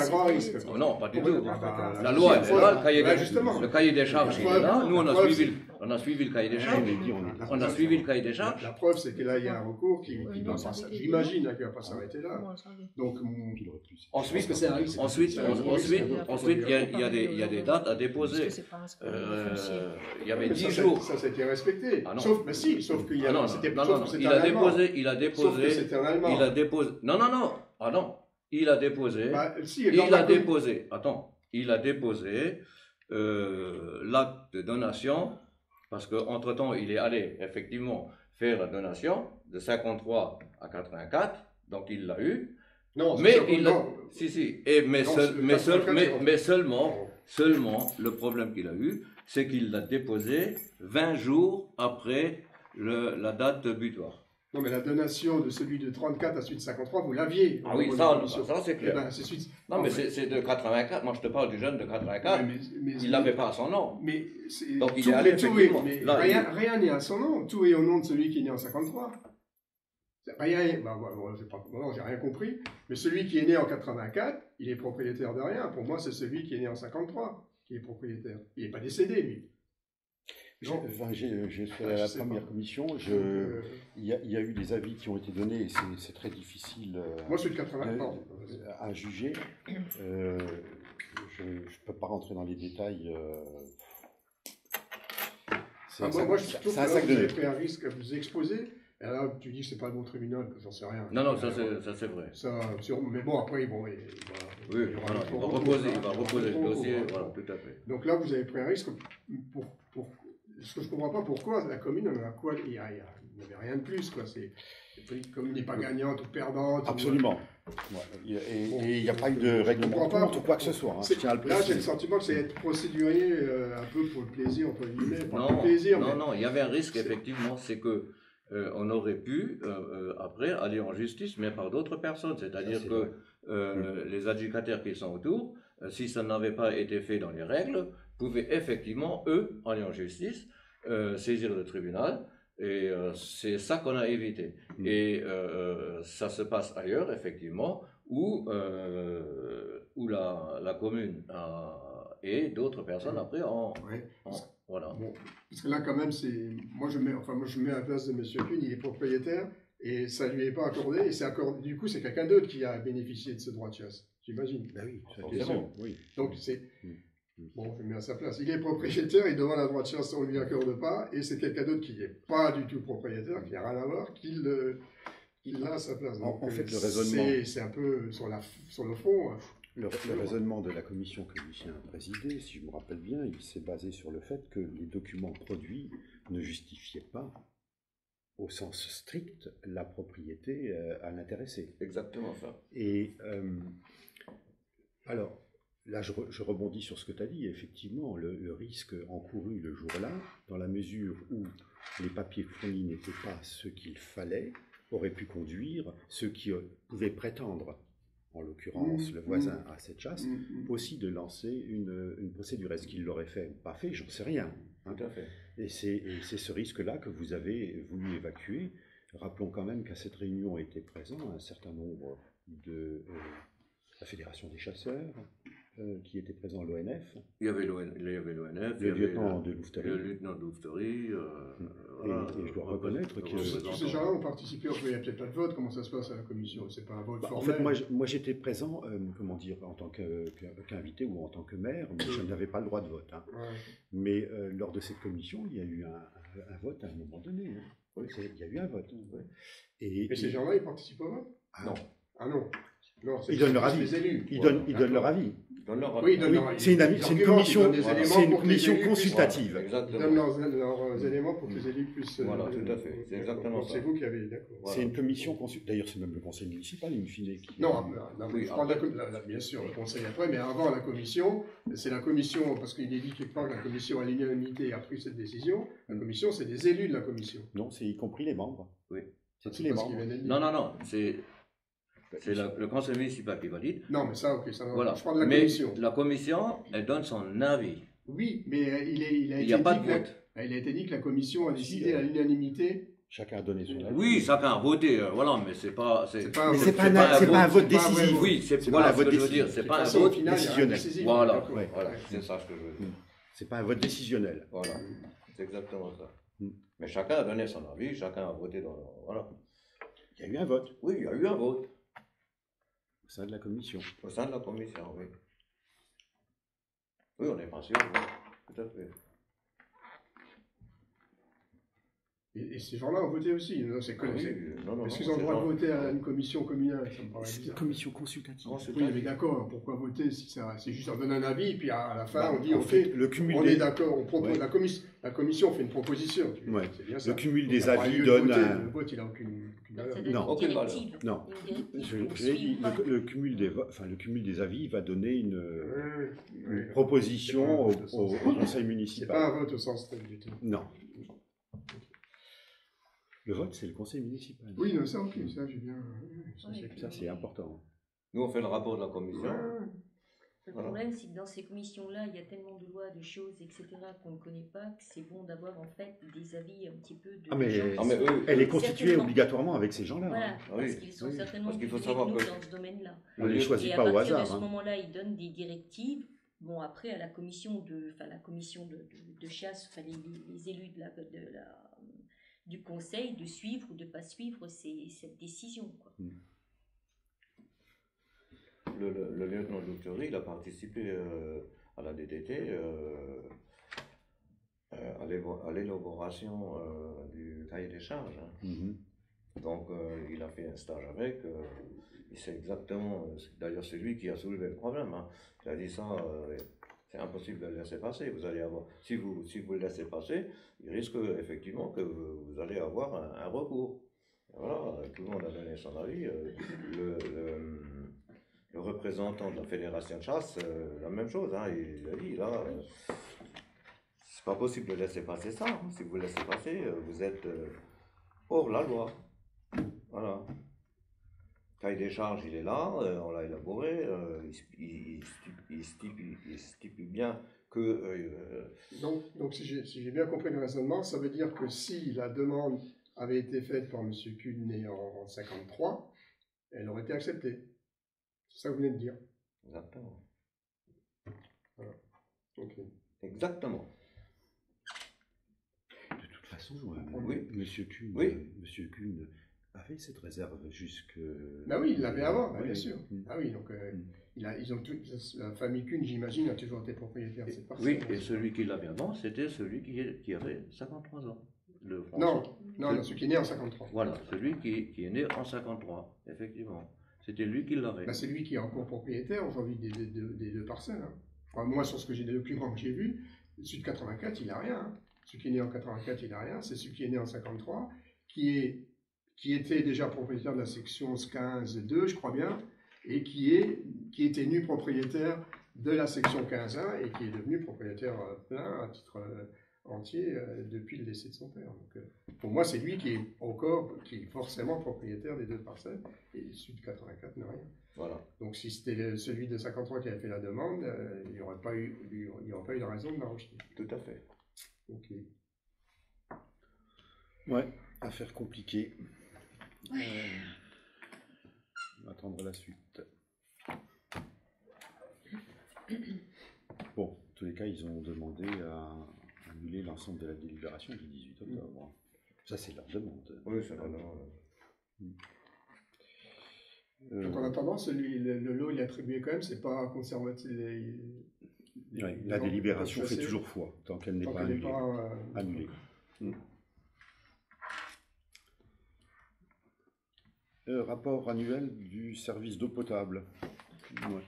Speaker 5: un grand risque.
Speaker 4: Non, pas du tout.
Speaker 5: La
Speaker 4: La loi, elle est là,
Speaker 5: le
Speaker 4: le cahier des charges, il est là. Nous, on a suivi. On a suivi le cahier des
Speaker 1: On
Speaker 4: charges.
Speaker 1: avait dit,
Speaker 4: On a suivi le cahier des charges.
Speaker 5: La preuve, c'est que là, il y a un recours qui
Speaker 2: Oui,
Speaker 5: ne
Speaker 2: non,
Speaker 5: va
Speaker 2: ça
Speaker 5: pas
Speaker 2: avait été
Speaker 5: j'imagine qu'il ne va pas s'arrêter là.
Speaker 2: Comment on le savait?
Speaker 5: Donc,
Speaker 1: il aurait pu.
Speaker 4: Ensuite,
Speaker 5: Parce que c'est un risque.
Speaker 4: ensuite, il y a des dates à
Speaker 2: Parce
Speaker 4: déposer.
Speaker 2: que c'est pas un scandale foncier.
Speaker 4: Il y avait
Speaker 5: Mais
Speaker 4: 10
Speaker 5: ça,
Speaker 4: jours.
Speaker 5: ça a été respecté.
Speaker 4: Ah non.
Speaker 5: Sauf, mais si, sauf qu'il y a,
Speaker 4: Ah non,
Speaker 5: c'était,
Speaker 4: non,
Speaker 5: sauf
Speaker 4: non,
Speaker 5: que c'était
Speaker 4: il
Speaker 5: un
Speaker 4: a
Speaker 5: Allemand.
Speaker 4: déposé,
Speaker 5: Sauf que c'était un Allemand.
Speaker 4: il a déposé, non, non, non, ah non, il a déposé,
Speaker 5: Bah, si,
Speaker 4: il
Speaker 5: lors de la
Speaker 4: a
Speaker 5: com-
Speaker 4: déposé, attends, il a déposé l'acte de donation, parce qu'entre-temps, il est allé effectivement faire la donation de 53 à 84, donc il l'a eu,
Speaker 5: Non, c'est
Speaker 4: mais
Speaker 5: sûr que
Speaker 4: il l'a,
Speaker 5: non.
Speaker 4: si, si, et, mais,
Speaker 5: Non,
Speaker 4: seul-
Speaker 5: c'est
Speaker 4: mais, seul-
Speaker 5: 84,
Speaker 4: mais-
Speaker 5: c'est
Speaker 4: mais seulement, le problème qu'il a eu, c'est qu'il l'a déposé 20 jours après la date butoir.
Speaker 5: Non, mais la donation de celui de 34 à celui de 53, vous l'aviez.
Speaker 4: Ah oui,
Speaker 5: au
Speaker 4: ça,
Speaker 5: niveau de la
Speaker 4: c'est
Speaker 5: Eh
Speaker 4: clair.
Speaker 5: ben, c'est suite.
Speaker 4: Non, mais c'est de 84. Moi, je te parle du jeune de 84.
Speaker 5: mais-
Speaker 4: Il n'avait pas son nom.
Speaker 5: Mais c'est-
Speaker 4: Donc, il
Speaker 5: tout-
Speaker 4: est allé,
Speaker 5: tout
Speaker 4: effectivement.
Speaker 5: mais
Speaker 4: Là,
Speaker 5: rien n'est à son nom. Tout est au nom de celui qui est né en 53. Rien, bah, j'ai rien compris. Mais celui qui est né en 84, il est propriétaire de rien. Pour moi, c'est celui qui est né en 53 qui est propriétaire. Il n'est pas décédé, lui. Non.
Speaker 1: J'ai fait
Speaker 5: Ah, je
Speaker 1: la
Speaker 5: sais
Speaker 1: première
Speaker 5: pas.
Speaker 1: commission.
Speaker 5: Euh,
Speaker 1: Il y a eu des avis qui ont été donnés et c'est très difficile
Speaker 5: moi, celui de 80. pardon.
Speaker 1: à juger. Je ne peux pas rentrer dans les détails. C'est
Speaker 5: Moi, je trouve
Speaker 1: c'est un
Speaker 5: que
Speaker 1: sac
Speaker 5: vous
Speaker 1: de
Speaker 5: avez
Speaker 1: nœuds.
Speaker 5: pris un risque à vous exposer. Et là, tu dis que c'est pas le bon tribunal, j'en sais rien.
Speaker 4: Non, ça c'est vrai.
Speaker 5: Mais bon, après, bon,
Speaker 4: Oui,
Speaker 5: il
Speaker 4: voilà,
Speaker 5: aura
Speaker 4: il va
Speaker 5: un
Speaker 4: reposer
Speaker 5: recours,
Speaker 4: le dossier,
Speaker 5: hein.
Speaker 4: voilà, tout à fait.
Speaker 5: Donc là, vous avez pris un risque ce que je ne comprends pas pourquoi la commune, elle a quoi il n'y avait rien de plus, quoi. La commune n'est pas gagnante ou perdante.
Speaker 1: Absolument. Ouais. Et il n'y a pas eu de règlement
Speaker 5: comprends pas.
Speaker 1: compte ou quoi que ce soit. Hein. Je tiens à le
Speaker 5: Là, j'ai
Speaker 1: préciser.
Speaker 5: le sentiment que c'est être procédurier un peu pour le plaisir, entre guillemets. Pas pour
Speaker 4: Non,
Speaker 5: le plaisir, mais
Speaker 4: non, il y avait un risque, effectivement, c'est que on aurait pu, après, aller en justice, mais par d'autres personnes. C'est-à-dire
Speaker 1: Ça, c'est
Speaker 4: que les adjudicataires qui sont autour, si ça n'avait pas été fait dans les règles, pouvaient effectivement, eux, aller en justice, saisir le tribunal. Et c'est ça qu'on a évité. Et ça se passe ailleurs, effectivement, où la commune et d'autres personnes après
Speaker 5: Ouais.
Speaker 4: voilà.
Speaker 5: Bon, parce que là, quand même, moi, je mets à la place de M. Kuhn, il est propriétaire, et ça ne lui est pas accordé, et c'est accordé. Du coup, c'est quelqu'un d'autre qui a bénéficié de ce droit de chasse, j'imagine.
Speaker 1: Ben oui, ça,
Speaker 4: Forcément.
Speaker 1: bien sûr, oui.
Speaker 5: Donc, bon, je mets à sa place. Il est propriétaire, il demande un droit de chasse, on ne lui accorde pas, et c'est quelqu'un d'autre qui n'est pas du tout propriétaire, qui n'a rien à voir, qui l'a à sa place. Donc,
Speaker 1: En fait, le raisonnement.
Speaker 5: c'est un peu sur le fond.
Speaker 1: Le raisonnement de la commission que Lucien a présidée, si je me rappelle bien, il s'est basé sur le fait que les documents produits ne justifiaient pas, au sens strict, la propriété à l'intéressé.
Speaker 4: Exactement ça.
Speaker 1: Et alors, là, je rebondis sur ce que tu as dit. Effectivement, le risque encouru le jour-là, dans la mesure où les papiers fournis n'étaient pas ceux qu'il fallait, aurait pu conduire ceux qui pouvaient prétendre, en l'occurrence le voisin à cette chasse, aussi de lancer une procédure. Est-ce qu'il l'aurait fait? Pas fait, j'en sais rien. Hein.
Speaker 4: Tout à fait.
Speaker 1: Et c'est ce risque-là que vous avez voulu évacuer. Rappelons quand même qu'à cette réunion étaient présents un certain nombre de la Fédération des chasseurs, qui était présent à l'ONF.
Speaker 4: Il y avait l'ONF,
Speaker 1: Le lieutenant de Louveterie.
Speaker 4: Le lieutenant de Louveterie.
Speaker 1: Et je dois reconnaître que
Speaker 5: Tous ces gens-là ont participé, il n'y a peut-être pas de vote, comment ça se passe à la commission? C'est pas un vote
Speaker 1: en
Speaker 5: formel.
Speaker 1: fait, moi j'étais présent, comment dire, en tant qu'invité ou en tant que maire, mais je n'avais pas le droit de vote. Hein.
Speaker 5: Ouais.
Speaker 1: Mais lors de cette commission, il y a eu un vote à un moment donné. Hein. Oui, il y a eu un vote. Ouais.
Speaker 5: Et ces gens-là, ils participent au vote?
Speaker 4: Non.
Speaker 5: Ah non. Non,
Speaker 1: Ils donnent leur avis.
Speaker 5: les élus.
Speaker 1: Ils donnent leur avis.
Speaker 5: Oui, ils donnent leur avis.
Speaker 1: C'est une commission consultative.
Speaker 5: Ils
Speaker 4: Exactement.
Speaker 5: donnent leurs éléments pour que les élus puissent...
Speaker 4: Voilà, tout à fait. C'est exactement
Speaker 5: donc,
Speaker 4: ça.
Speaker 5: C'est vous qui avez... D'accord.
Speaker 4: Voilà.
Speaker 1: C'est une commission consultative. D'ailleurs, c'est même le conseil municipal, in fine.
Speaker 5: Non,
Speaker 4: Oui,
Speaker 5: je parle bien sûr, le conseil après, mais avant la commission, c'est la commission, parce qu'il est dit quelque part que la commission à l'unanimité a pris cette décision, la commission, c'est des élus de la commission.
Speaker 1: Non, c'est y compris les membres.
Speaker 4: Oui.
Speaker 1: C'est tous les
Speaker 5: pas ce qu'il
Speaker 1: membres.
Speaker 5: vient de dire.
Speaker 4: Non, c'est le conseil municipal qui valide.
Speaker 5: Non, mais ça, ok, ça va.
Speaker 4: Voilà.
Speaker 5: Je parle de la
Speaker 4: Mais
Speaker 5: commission.
Speaker 4: la commission, elle donne son avis.
Speaker 5: Oui, mais
Speaker 4: Il n'y a pas de vote.
Speaker 5: Il a été dit que la commission a décidé à l'unanimité.
Speaker 1: Chacun a donné son avis.
Speaker 4: Oui, chacun a voté, voilà, mais c'est pas...
Speaker 5: C'est pas un
Speaker 1: Mais
Speaker 5: vote.
Speaker 1: c'est pas un vote
Speaker 5: c'est pas un vrai
Speaker 1: décisif.
Speaker 5: vote.
Speaker 4: Oui, c'est
Speaker 1: C'est
Speaker 4: voilà
Speaker 1: pas un
Speaker 4: ce que
Speaker 1: vote
Speaker 4: je veux dire.
Speaker 1: décisif.
Speaker 4: C'est
Speaker 5: De
Speaker 4: pas un
Speaker 5: toute façon, au
Speaker 4: vote
Speaker 5: final, il y a un
Speaker 1: décisionnel.
Speaker 5: décisif.
Speaker 4: Voilà,
Speaker 5: D'accord.
Speaker 1: Ouais.
Speaker 4: voilà, c'est ça ce que je veux dire.
Speaker 1: C'est pas un vote décisionnel.
Speaker 4: Voilà. c'est exactement ça.
Speaker 1: Mm.
Speaker 4: Mais chacun a donné son avis, chacun a voté dans... Voilà.
Speaker 1: Il y a eu un vote
Speaker 4: Oui, il y a eu un vote
Speaker 1: au sein de la commission.
Speaker 4: au sein de la commission, oui. Oui, on est passé au vote, tout à fait.
Speaker 5: Et ces gens-là ont voté aussi. Non, c'est que,
Speaker 4: Ah oui,
Speaker 5: c'est-
Speaker 4: non,
Speaker 5: Est-ce
Speaker 4: non,
Speaker 5: qu'ils ont le
Speaker 4: ces
Speaker 5: droit de
Speaker 4: gens-
Speaker 5: voter à une commission communale? Ça me paraît
Speaker 1: C'est une
Speaker 5: bizarre.
Speaker 1: commission consultative.
Speaker 5: Oui, mais d'accord, pourquoi voter si c'est juste on donne un avis, et puis à la fin on dit
Speaker 1: En
Speaker 5: ok,
Speaker 1: fait, le cumul
Speaker 5: on
Speaker 1: des-
Speaker 5: est d'accord, on propose,
Speaker 1: Ouais.
Speaker 5: la commission fait une proposition.
Speaker 1: Ouais.
Speaker 5: C'est bien ça.
Speaker 1: Le cumul
Speaker 5: Donc,
Speaker 1: des
Speaker 5: il y a pas
Speaker 1: avis
Speaker 5: lieu de
Speaker 1: donne
Speaker 5: voter,
Speaker 1: un...
Speaker 5: Le vote, il n'a aucune
Speaker 6: Ça
Speaker 5: valeur.
Speaker 6: donne
Speaker 1: Non.
Speaker 6: une
Speaker 4: Aucune valeur.
Speaker 6: directive.
Speaker 1: Non.
Speaker 6: Une directive
Speaker 1: Je
Speaker 6: pour
Speaker 1: l'ai dit,
Speaker 6: suivre.
Speaker 1: le cumul des avis va donner une
Speaker 5: Oui.
Speaker 1: proposition
Speaker 5: C'est pas un vote au
Speaker 1: au
Speaker 5: sens-
Speaker 1: conseil
Speaker 5: C'est pas
Speaker 1: municipal.
Speaker 5: un vote au sens strict du terme.
Speaker 1: Non. Le vote, c'est le conseil municipal.
Speaker 5: Oui, non, ça, ok, ça, j'ai bien. Ça,
Speaker 6: Ouais.
Speaker 5: c'est clair.
Speaker 1: Ça, c'est important.
Speaker 4: Nous, on fait le rapport de la commission.
Speaker 5: Ouais.
Speaker 6: Le
Speaker 4: Voilà.
Speaker 6: problème, c'est que dans ces commissions-là, il y a tellement de lois, de choses, etc., qu'on ne connaît pas, que c'est bon d'avoir en fait des avis un petit peu de
Speaker 1: Ah, mais-
Speaker 6: gens qui
Speaker 4: Ah, mais
Speaker 6: sont-
Speaker 4: eux-
Speaker 1: Elle est constituée
Speaker 6: certainement-
Speaker 1: obligatoirement avec ces gens-là.
Speaker 6: Voilà,
Speaker 1: hein.
Speaker 4: Ah oui,
Speaker 6: parce qu'ils sont
Speaker 1: oui.
Speaker 6: certainement
Speaker 4: Parce qu'il faut
Speaker 6: plus
Speaker 4: savoir
Speaker 6: doués que
Speaker 4: que-
Speaker 6: nous dans ce domaine-là.
Speaker 1: On ne les choisit
Speaker 6: Et à
Speaker 1: pas au
Speaker 6: partir
Speaker 1: hasard.
Speaker 6: de ce
Speaker 1: hein.
Speaker 6: moment-là, ils donnent des directives. Bon, après, à la commission de chasse, enfin, les élus du conseil, de suivre ou de ne pas suivre cette décision. Quoi.
Speaker 4: Le lieutenant Doctery, il a participé à la DDT, à l'élaboration du cahier des charges. Hein.
Speaker 1: Mhm.
Speaker 4: Donc, il a fait un stage avec. Il sait exactement. D'ailleurs, c'est lui qui a soulevé le problème. Hein. Il a dit ça. C'est impossible de le laisser passer. Vous allez avoir, si vous le laissez passer, il risque effectivement que vous allez avoir un recours. Et voilà, tout le monde a donné son avis. Le représentant de la fédération de chasse, la même chose. Hein, il a dit là, c'est pas possible de laisser passer ça. Hein. Si vous le laissez passer, vous êtes hors la loi. Voilà. Cahier des charges, il est là, on l'a élaboré, il stipule bien que...
Speaker 5: Donc si j'ai bien compris le raisonnement, ça veut dire que si la demande avait été faite par M. Kuhn né en 53, elle aurait été acceptée. C'est ça que vous venez de dire.
Speaker 4: Exactement.
Speaker 5: Ok.
Speaker 4: Exactement.
Speaker 1: De toute façon,
Speaker 4: Oui.
Speaker 1: Monsieur Kuhn,
Speaker 4: Oui.
Speaker 1: Monsieur Kuhn avait cette réserve jusque...
Speaker 5: Ben oui, il l'avait avant, ben
Speaker 1: Oui.
Speaker 5: bien sûr.
Speaker 1: Mm.
Speaker 5: Ah oui, donc ils ont la famille Kuhn, j'imagine, a toujours été propriétaire de cette parcelle.
Speaker 4: Oui, et celui qui l'avait avant, c'était celui qui avait 53 ans. Le
Speaker 5: Non,
Speaker 4: François.
Speaker 5: non, celui qui est né en 53.
Speaker 4: Voilà, celui qui est né en 53, effectivement. C'était lui qui l'avait.
Speaker 5: Ben, c'est lui qui est encore propriétaire aujourd'hui des deux parcelles. Hein. Enfin, moi, sur ce que j'ai des documents que j'ai vus, celui de 84, il n'a rien. Hein. Celui qui est né en 84, il n'a rien. C'est celui qui est né en 53, qui était déjà propriétaire de la section 15-2, je crois bien, et qui était nu propriétaire de la section 15-1 et qui est devenu propriétaire plein à titre entier depuis le décès de son père. Donc, pour moi, c'est lui qui est forcément propriétaire des deux parcelles, et celui de 84 n'a rien.
Speaker 4: Voilà.
Speaker 5: Donc si c'était celui de 53 qui avait fait la demande, il n'y aurait pas eu de raison de la rejeter.
Speaker 4: Tout à fait.
Speaker 5: Ok.
Speaker 1: Ouais, affaire compliquée. On va attendre la suite. Bon, en tous les cas, ils ont demandé à annuler l'ensemble de la délibération du 18 octobre. Ça, c'est leur demande.
Speaker 4: Oui, c'est vraiment...
Speaker 5: Donc en attendant, le lot il est attribué quand même, c'est pas conservatif.
Speaker 1: La délibération fait toujours foi, tant qu'elle n'est pas annulée. Annulée. Rapport annuel du service d'eau potable. Ouais.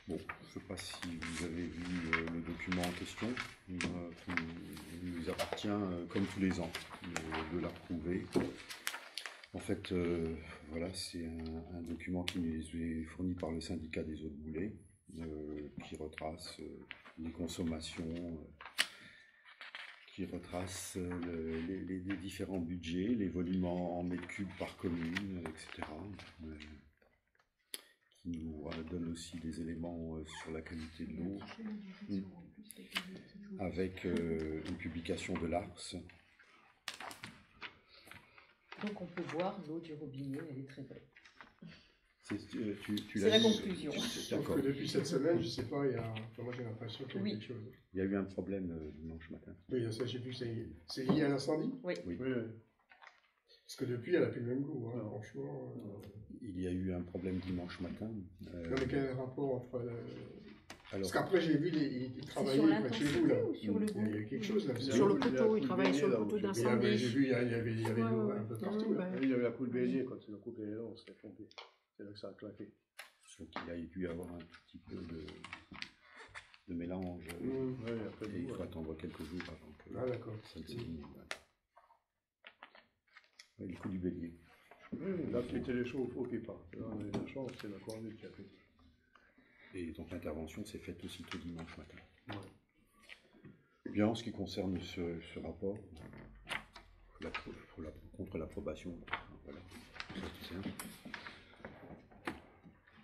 Speaker 1: Bon, je ne sais pas si vous avez vu le document en question. Il nous appartient, comme tous les ans, de l'approuver. En fait, voilà, c'est un document qui nous est fourni par le syndicat des eaux de Boulay, qui retrace les consommations, qui retrace les différents budgets, les volumes en mètres cubes par commune, etc. Qui nous donne aussi des éléments sur la qualité de l'eau, avec une publication de l'ARS.
Speaker 2: Donc on peut boire l'eau du robinet, elle est très belle. C'est la conclusion.
Speaker 5: Sauf
Speaker 1: D'accord.
Speaker 5: que depuis cette semaine, je ne sais pas, moi j'ai l'impression qu'il y a
Speaker 2: Oui.
Speaker 5: quelque chose.
Speaker 1: Il y a eu un problème dimanche matin.
Speaker 5: Oui, ça j'ai vu, c'est lié à l'incendie.
Speaker 2: Oui.
Speaker 1: Oui.
Speaker 5: Oui. Parce que depuis, elle n'a plus le même goût, hein, franchement.
Speaker 1: Il y a eu un problème dimanche matin.
Speaker 5: Non, mais quel est le rapport entre...
Speaker 1: Alors,
Speaker 5: Parce qu'après, j'ai vu, il
Speaker 2: C'est
Speaker 5: travaillait
Speaker 2: sur
Speaker 5: près de chez vous, là.
Speaker 2: l'intensité ou sur le
Speaker 5: Il y a
Speaker 2: goût?
Speaker 5: quelque chose, là.
Speaker 7: Sur le poteau, il travaillait sur le poteau
Speaker 5: Et j'ai
Speaker 7: d'incendie.
Speaker 5: vu, il y avait de l'eau un peu partout, là.
Speaker 7: Ouais.
Speaker 8: Il y avait la coupe de bélier quand il a coupé les dents, c'était pompé. C'est là que ça a claqué.
Speaker 1: donc il a dû y avoir un tout petit peu de mélange.
Speaker 8: Ouais, après,
Speaker 1: Et il faut attendre quelques jours avant que
Speaker 5: Ah, d'accord.
Speaker 1: ça ne s'élimine. Ouais, le coup du bélier.
Speaker 8: Oui, là, pété les chauds au pipa. Là, on a eu la chance, c'est la cornue qui a pété.
Speaker 1: Et donc l'intervention s'est faite aussitôt dimanche matin.
Speaker 8: Ouais.
Speaker 1: Bien, en ce qui concerne ce rapport, contre l'approbation, voilà,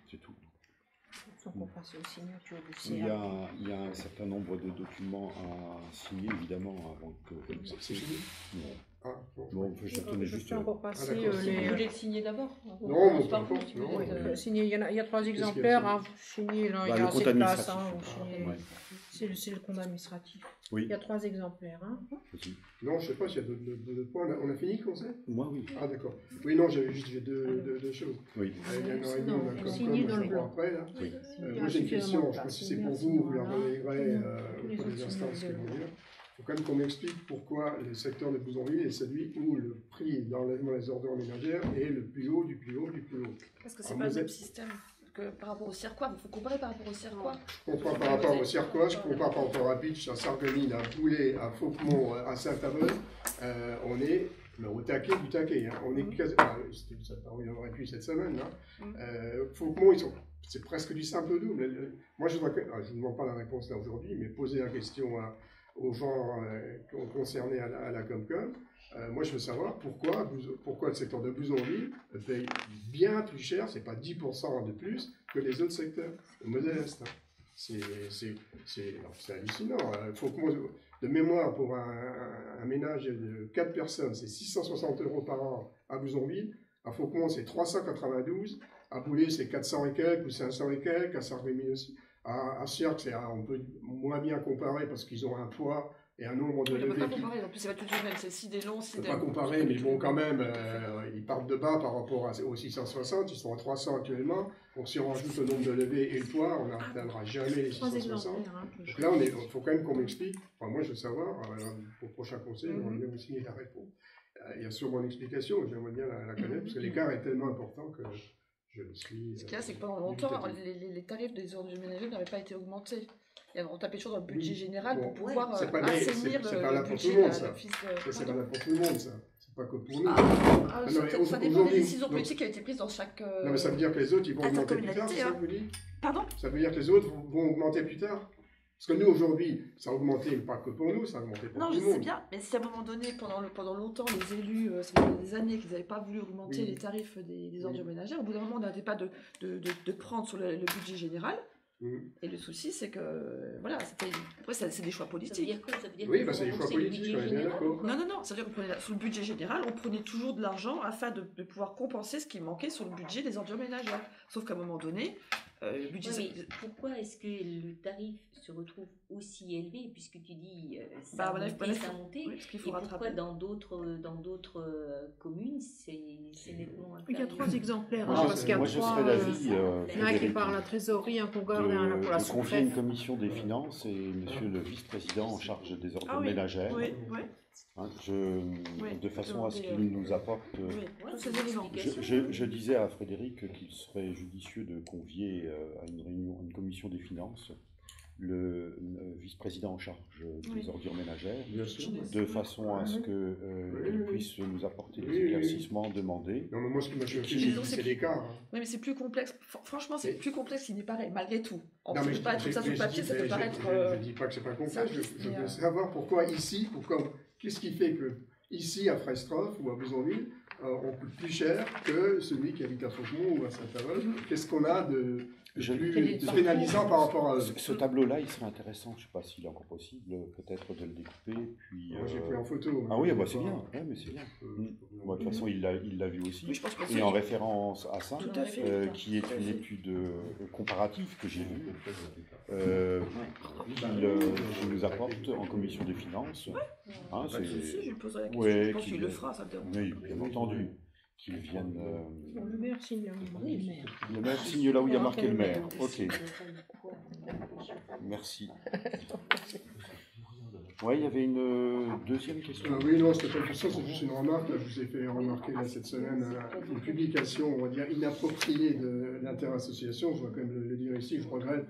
Speaker 1: c'est tout.
Speaker 7: Donc on passe aux signatures du
Speaker 1: Il y,
Speaker 7: CA.
Speaker 1: il y a un certain nombre de documents à signer, évidemment, avant que...
Speaker 5: C'est fini.
Speaker 1: Non,
Speaker 5: Ah, bon.
Speaker 1: bon, je tenais
Speaker 7: Je
Speaker 1: juste...
Speaker 7: fais encore passer
Speaker 5: Ah, d'accord.
Speaker 2: Vous voulez le signer d'abord?
Speaker 5: Non, mais
Speaker 2: Par
Speaker 5: peu
Speaker 2: contre,
Speaker 5: importe,
Speaker 2: si
Speaker 5: non,
Speaker 2: vous êtes,
Speaker 5: ouais.
Speaker 7: Signer, il y a 3
Speaker 5: qu'il y a
Speaker 7: exemplaires,
Speaker 5: à
Speaker 7: hein, vous signez, là,
Speaker 1: Bah,
Speaker 7: il y
Speaker 1: le
Speaker 7: a
Speaker 1: compte
Speaker 7: assez de place,
Speaker 1: administratif.
Speaker 7: hein, vous signez.
Speaker 1: Ouais.
Speaker 7: C'est le compte administratif.
Speaker 1: Oui,
Speaker 7: Il y a 3 exemplaires. Hein.
Speaker 1: aussi.
Speaker 5: Non, je ne sais pas s'il y a d'autres points. On a fini le conseil?
Speaker 1: Moi, oui.
Speaker 5: Ah, d'accord. Oui, non, j'avais juste deux choses.
Speaker 1: Oui.
Speaker 5: Il y a une heure et demie,
Speaker 7: Non,
Speaker 5: on a
Speaker 7: faut
Speaker 5: comme
Speaker 7: signer dans le
Speaker 5: je
Speaker 7: blanc.
Speaker 5: crois, après, là.
Speaker 1: Oui.
Speaker 5: Moi, j'ai une question, je ne sais pas si c'est pour vous, vous la relayerez
Speaker 7: Tous les
Speaker 5: pour les
Speaker 7: autres
Speaker 5: instances qui
Speaker 7: signaux
Speaker 5: vont
Speaker 7: de-
Speaker 5: venir. Il faut quand même qu'on m'explique pourquoi le secteur de Bouzonville est celui où le prix d'enlèvement des ordures ménagères est le plus haut, du plus haut, du plus haut.
Speaker 3: Parce que c'est
Speaker 5: Ah,
Speaker 3: pas le
Speaker 5: vous
Speaker 3: même
Speaker 5: êtes-
Speaker 3: système que par rapport au Cirquois. Il faut comparer par rapport au Cirquois.
Speaker 5: Je compare par rapport au Cirquois, je compare par rapport à Beach, à Sarreguemines, à Boulet, à Fauquemont, à Saint-Avold. On est au taquet du taquet. Hein. On est quasi... il y en aurait plus cette semaine. Là. Fauquemont, c'est presque du simple double. Moi, je ne vous demande pas la réponse là aujourd'hui, mais poser la question aux gens concernés à la Comcom. Moi, je veux savoir pourquoi le secteur de Bouzonville paye bien plus cher, c'est pas 10% de plus que les autres secteurs modestes. Hein. C'est hallucinant. Fauquemont, de mémoire, pour un ménage de 4 personnes, c'est 660 € par an à Bouzonville. À Fauquemont, c'est 392. À Boulet, c'est 400 et quelques ou 500 et quelques. À Sarreguemines aussi. À Cirque, on peut moins bien comparer parce qu'ils ont un poids et un nombre de
Speaker 3: On ne peut
Speaker 5: levées
Speaker 3: pas
Speaker 5: qui...
Speaker 3: comparer. En plus, c'est pas toujours le même. C'est 6 des longs, 6
Speaker 5: On ne
Speaker 3: des
Speaker 5: peut pas comparer, mais bon, quand même, ils partent de bas par rapport aux 660, ils sont à 300 actuellement. Donc, si on rajoute le nombre de levées et le poids, on n'atteindra jamais les
Speaker 7: 3
Speaker 5: 660.
Speaker 7: exemplaires. Hein, que je-
Speaker 5: Donc là, il faut quand même qu'on m'explique. Enfin, moi, je veux savoir, au prochain conseil, on va vous signer la réponse. Il y a sûrement une explication, j'aimerais bien la connaître, parce que l'écart est tellement important que je le suis.
Speaker 3: Ce qu'il y a, c'est que pendant longtemps,
Speaker 5: dubitatif.
Speaker 3: les tarifs des ordures ménagères n'avaient pas été augmentés. Et on tapait toujours dans le budget
Speaker 5: Oui.
Speaker 3: général
Speaker 5: Bon.
Speaker 3: pour pouvoir
Speaker 5: C'est pas-
Speaker 3: assainir
Speaker 5: c'est
Speaker 3: le
Speaker 5: pas là pour
Speaker 3: budget
Speaker 5: tout le monde,
Speaker 3: de
Speaker 5: ça.
Speaker 3: l'office
Speaker 5: Ça, c'est
Speaker 3: de...
Speaker 5: valable pour tout le monde, ça. C'est pas que pour nous.
Speaker 3: Ah,
Speaker 5: non,
Speaker 3: ça,
Speaker 5: mais
Speaker 3: ça dépend
Speaker 5: aujourd'hui,
Speaker 3: des décisions
Speaker 5: donc-
Speaker 3: politiques qui ont été prises dans chaque...
Speaker 5: Non, mais ça veut dire que les autres, ils vont augmenter plus tard, c'est ça que vous dites?
Speaker 3: Pardon?
Speaker 5: Ça veut dire que les autres vont augmenter plus tard? Parce que nous, aujourd'hui, ça a augmenté, mais pas que pour nous, ça a augmenté pour
Speaker 3: Non,
Speaker 5: tout
Speaker 3: je
Speaker 5: le monde.
Speaker 3: sais bien, mais si à un moment donné, pendant longtemps, les élus, ça faisait des années qu'ils n'avaient pas voulu augmenter
Speaker 5: Oui.
Speaker 3: les tarifs des ordures
Speaker 5: Oui.
Speaker 3: ménagères, au bout d'un moment, on n'arrêtait pas de prendre sur le budget général.
Speaker 5: Mhm.
Speaker 3: Et le souci, c'est que, voilà, après, c'est des choix
Speaker 6: Ça veut
Speaker 3: politiques.
Speaker 6: dire quoi? Ça veut dire
Speaker 5: Oui,
Speaker 6: qu'il
Speaker 5: bah,
Speaker 6: faut
Speaker 5: c'est des choix
Speaker 6: rembourser le
Speaker 5: politiques,
Speaker 6: budget
Speaker 5: on est bien
Speaker 6: général
Speaker 5: d'accord.
Speaker 6: ou quoi?
Speaker 3: Non, c'est-à-dire que sur le budget général, on prenait toujours de l'argent afin de pouvoir compenser ce qui manquait sur le budget des ordures ménagères. Sauf qu'à un moment donné, le budget...
Speaker 6: Ouais, mais pourquoi est-ce que le tarif se retrouve aussi élevé, puisque tu dis ça a monté, ça a monté,
Speaker 3: Oui, parce qu'il
Speaker 6: et
Speaker 3: faut
Speaker 6: pourquoi
Speaker 3: rattraper.
Speaker 6: dans d'autres communes c'est nettement
Speaker 7: Il y a
Speaker 6: inférieur?
Speaker 7: 3 exemplaires.
Speaker 5: Moi,
Speaker 7: hein,
Speaker 5: je
Speaker 7: parce
Speaker 5: sais-
Speaker 7: qu'il y a
Speaker 1: moi, je
Speaker 7: 3.
Speaker 1: serais d'avis,
Speaker 7: Il y en a qui
Speaker 1: Frédéric,
Speaker 7: parlent à la trésorerie, un pour garder, un pour la
Speaker 1: de confier une
Speaker 7: sous-préfet.
Speaker 1: commission des finances et monsieur le vice-président en charge des ordures
Speaker 3: Ah oui,
Speaker 1: ménagères,
Speaker 3: oui, oui,
Speaker 1: hein,
Speaker 3: Oui,
Speaker 1: de façon à ce
Speaker 3: demander,
Speaker 1: qu'il nous apporte...
Speaker 3: oui.
Speaker 6: Ouais,
Speaker 3: Tous
Speaker 6: c'est
Speaker 3: ces
Speaker 6: une
Speaker 3: éléments.
Speaker 6: explication.
Speaker 1: Je disais à Frédéric qu'il serait judicieux de convier à une réunion, une commission des finances, le vice-président en charge
Speaker 3: Oui.
Speaker 1: des ordures ménagères,
Speaker 5: Bien sûr.
Speaker 1: de façon à ce qu'il puisse nous apporter des
Speaker 5: Oui, oui, oui.
Speaker 1: éclaircissements demandés.
Speaker 5: Non, mais moi, ce qui m'a choqué,
Speaker 3: Mais donc,
Speaker 5: c'est
Speaker 3: c'est-
Speaker 5: l'écart. Hein.
Speaker 3: Oui, mais c'est plus complexe. Franchement, c'est
Speaker 5: Mais-
Speaker 3: plus complexe qu'il n'y paraît, malgré tout. En
Speaker 5: Non,
Speaker 3: plus,
Speaker 5: mais
Speaker 3: je peux pas être tout ça sur le papier, ça peut paraître...
Speaker 5: Je ne dis pas que c'est pas complexe,
Speaker 3: simpliste,
Speaker 5: je
Speaker 3: mais,
Speaker 5: veux savoir pourquoi ici, qu'est-ce qui fait que ici, à Freistroff ou à Bouzonville, on coûte plus cher que celui qui habite à Fauquemont ou à Saint-Avold. Qu'est-ce qu'on a de plus pénalisant par rapport à...
Speaker 1: Ce tableau-là, il serait intéressant. Je ne sais pas s'il est encore possible, peut-être de le découper. Puis,
Speaker 5: Moi, j'ai pris en photo.
Speaker 1: Ah oui, bah, c'est bien. Ouais, mais c'est bien. Bon, de toute façon, il l'a vu aussi.
Speaker 3: Oui, je pense que
Speaker 1: Et en référence à ça,
Speaker 3: Tout à fait.
Speaker 1: qui est une étude comparative que j'ai vue, qu'il nous apporte en commission des finances. Hein,
Speaker 3: Pas de souci, je lui poserai la question.
Speaker 1: Ouais,
Speaker 3: Je pense qu'il le fera, ça me dérange.
Speaker 1: Oui, bien entendu. Qu'ils viennent.
Speaker 7: Bon, le maire signe.
Speaker 1: Le maire signe là où il y a marqué le maire. Ok. Merci. Ouais, il y avait une deuxième question.
Speaker 5: Oui, non, c'était pas une question, c'est juste une remarque. Là, je vous ai fait remarquer là, cette semaine une publication, on va dire, inappropriée de l'interassociation. Je dois quand même le dire ici, je regrette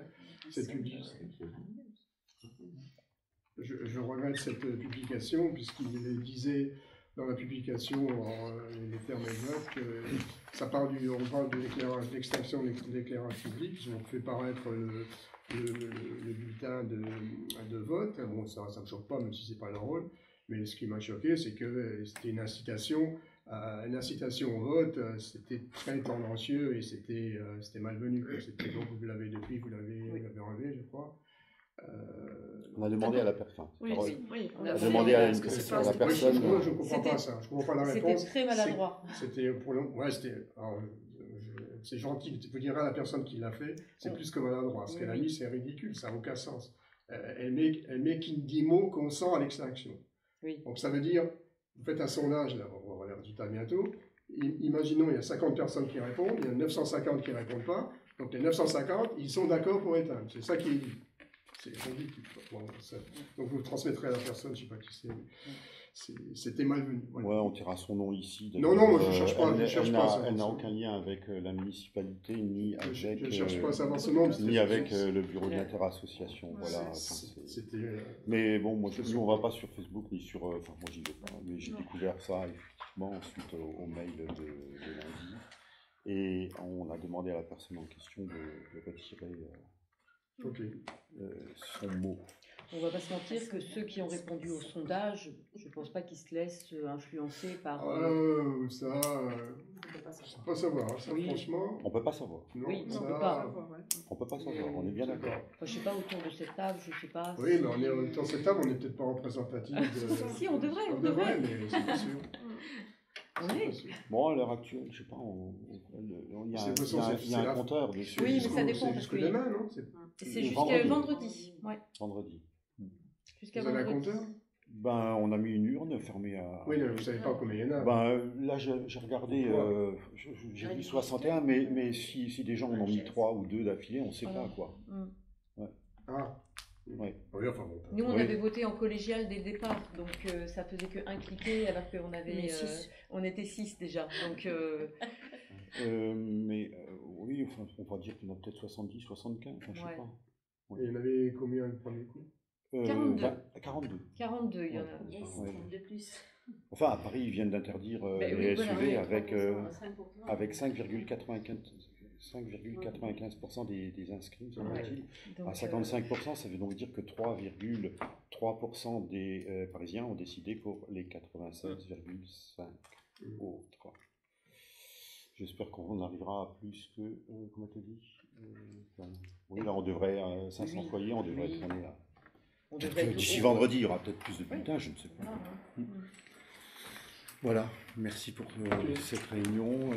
Speaker 5: cette publication. Je regrette cette publication, puisqu'il disait dans la publication, les termes exacts, on parle de l'éclairage, d'extinction de l'éclairage public. Ils ont fait paraître le bulletin de vote. Bon, ça ne me choque pas, même si ce n'est pas leur rôle. Mais ce qui m'a choqué, c'est que c'était une incitation au vote. C'était très tendancieux et c'était malvenu. Donc vous l'avez depuis, vous l'avez enlevé, je crois.
Speaker 1: On a demandé à la personne.
Speaker 3: Oui,
Speaker 2: On
Speaker 1: On a
Speaker 2: a
Speaker 1: demandé à la
Speaker 2: demandé
Speaker 1: personne.
Speaker 5: Moi, je ne comprends pas ça. Je ne comprends pas la réponse.
Speaker 2: C'était très maladroit.
Speaker 5: C'était pour le. Ouais, c'était. C'est gentil. Vous direz à la personne qui l'a fait, c'est plus que maladroit. Ce qu'elle a mis, c'est ridicule. Ça n'a aucun sens. Elle met qu'Indimo consent à l'extinction.
Speaker 2: Oui.
Speaker 5: Donc ça veut dire, vous faites un sondage, là, on va voir les résultats bientôt. Imaginons, il y a 50 personnes qui répondent, il y en a 950 qui ne répondent pas. Donc les 950, ils sont d'accord pour éteindre. C'est ça qui est dit. C'est ridicule. Bon, donc vous le transmettrez à la personne, je ne sais pas qui c'est. C'était malvenu. Voilà.
Speaker 1: Ouais, on tirera son nom ici.
Speaker 5: Non, moi je ne cherche pas.
Speaker 1: Elle n'a aucun lien avec la municipalité, ni avec,
Speaker 5: je ne cherche pas à savoir ce nom.
Speaker 1: ni avec le bureau d'interassociation. Voilà. Mais bon, nous, on ne va pas sur Facebook, ni sur... Enfin, moi, j'y vais pas. Mais j'ai découvert ça, effectivement, suite au mail de lundi. Et on a demandé à la personne en question de retirer son mot.
Speaker 2: On va pas se mentir que ceux qui ont répondu au sondage, je pense pas qu'ils se laissent influencer par...
Speaker 5: Ça, on peut pas savoir, ça,
Speaker 2: oui.
Speaker 5: Franchement.
Speaker 1: On peut pas savoir.
Speaker 5: Non,
Speaker 2: oui,
Speaker 5: ça,
Speaker 2: on peut pas.
Speaker 1: On peut pas savoir, on est bien d'accord.
Speaker 2: Enfin, je sais pas, autour de cette table, je sais pas...
Speaker 5: Oui, mais on est autour de cette table, on n'est peut-être pas représentatif de...
Speaker 2: Si, on devrait.
Speaker 5: mais c'est pas sûr.
Speaker 2: Oui.
Speaker 1: Bon, à l'heure actuelle, je sais pas, il y a un compteur dessus.
Speaker 2: Oui, mais ça dépend.
Speaker 5: C'est jusque demain, non?
Speaker 2: C'est jusqu'à vendredi. Ouais.
Speaker 1: Vendredi.
Speaker 2: Jusqu'à
Speaker 5: vous avez
Speaker 2: vendredi.
Speaker 5: un compteur?
Speaker 1: Ben, on a mis une urne fermée à...
Speaker 5: Oui, mais vous ne savez pas combien il y en a.
Speaker 1: Ben, là, j'ai regardé, j'ai vu 61, mais si des gens en ont mis 3 ou 2 d'affilée, on ne sait pas, quoi. Ouais.
Speaker 5: Ah.
Speaker 1: Ouais.
Speaker 5: Oui, enfin bon.
Speaker 2: Nous, on avait voté en collégial dès le départ, donc ça faisait que un cliquer, alors qu'on avait, on était 6 déjà. Donc,
Speaker 1: oui, enfin, on va dire qu'il y en a peut-être 70, 75, enfin, je sais pas.
Speaker 5: Ouais. Et il y en avait combien le premier coup?
Speaker 2: 42.
Speaker 1: 42.
Speaker 2: 42, il y en a.
Speaker 6: De plus.
Speaker 1: Enfin, à Paris, ils viennent d'interdire les SUV avec 5,95% des inscrits, semble-t-il. À 55%, ça veut donc dire que 3,3% des Parisiens ont décidé pour les 96,5 autres. J'espère qu'on arrivera à plus que, comment tu dis oui, là, on devrait, 500 foyers, on devrait être là. D'ici vendredi, il y aura peut-être plus de bulletins, je ne sais pas. Voilà, merci pour cette réunion.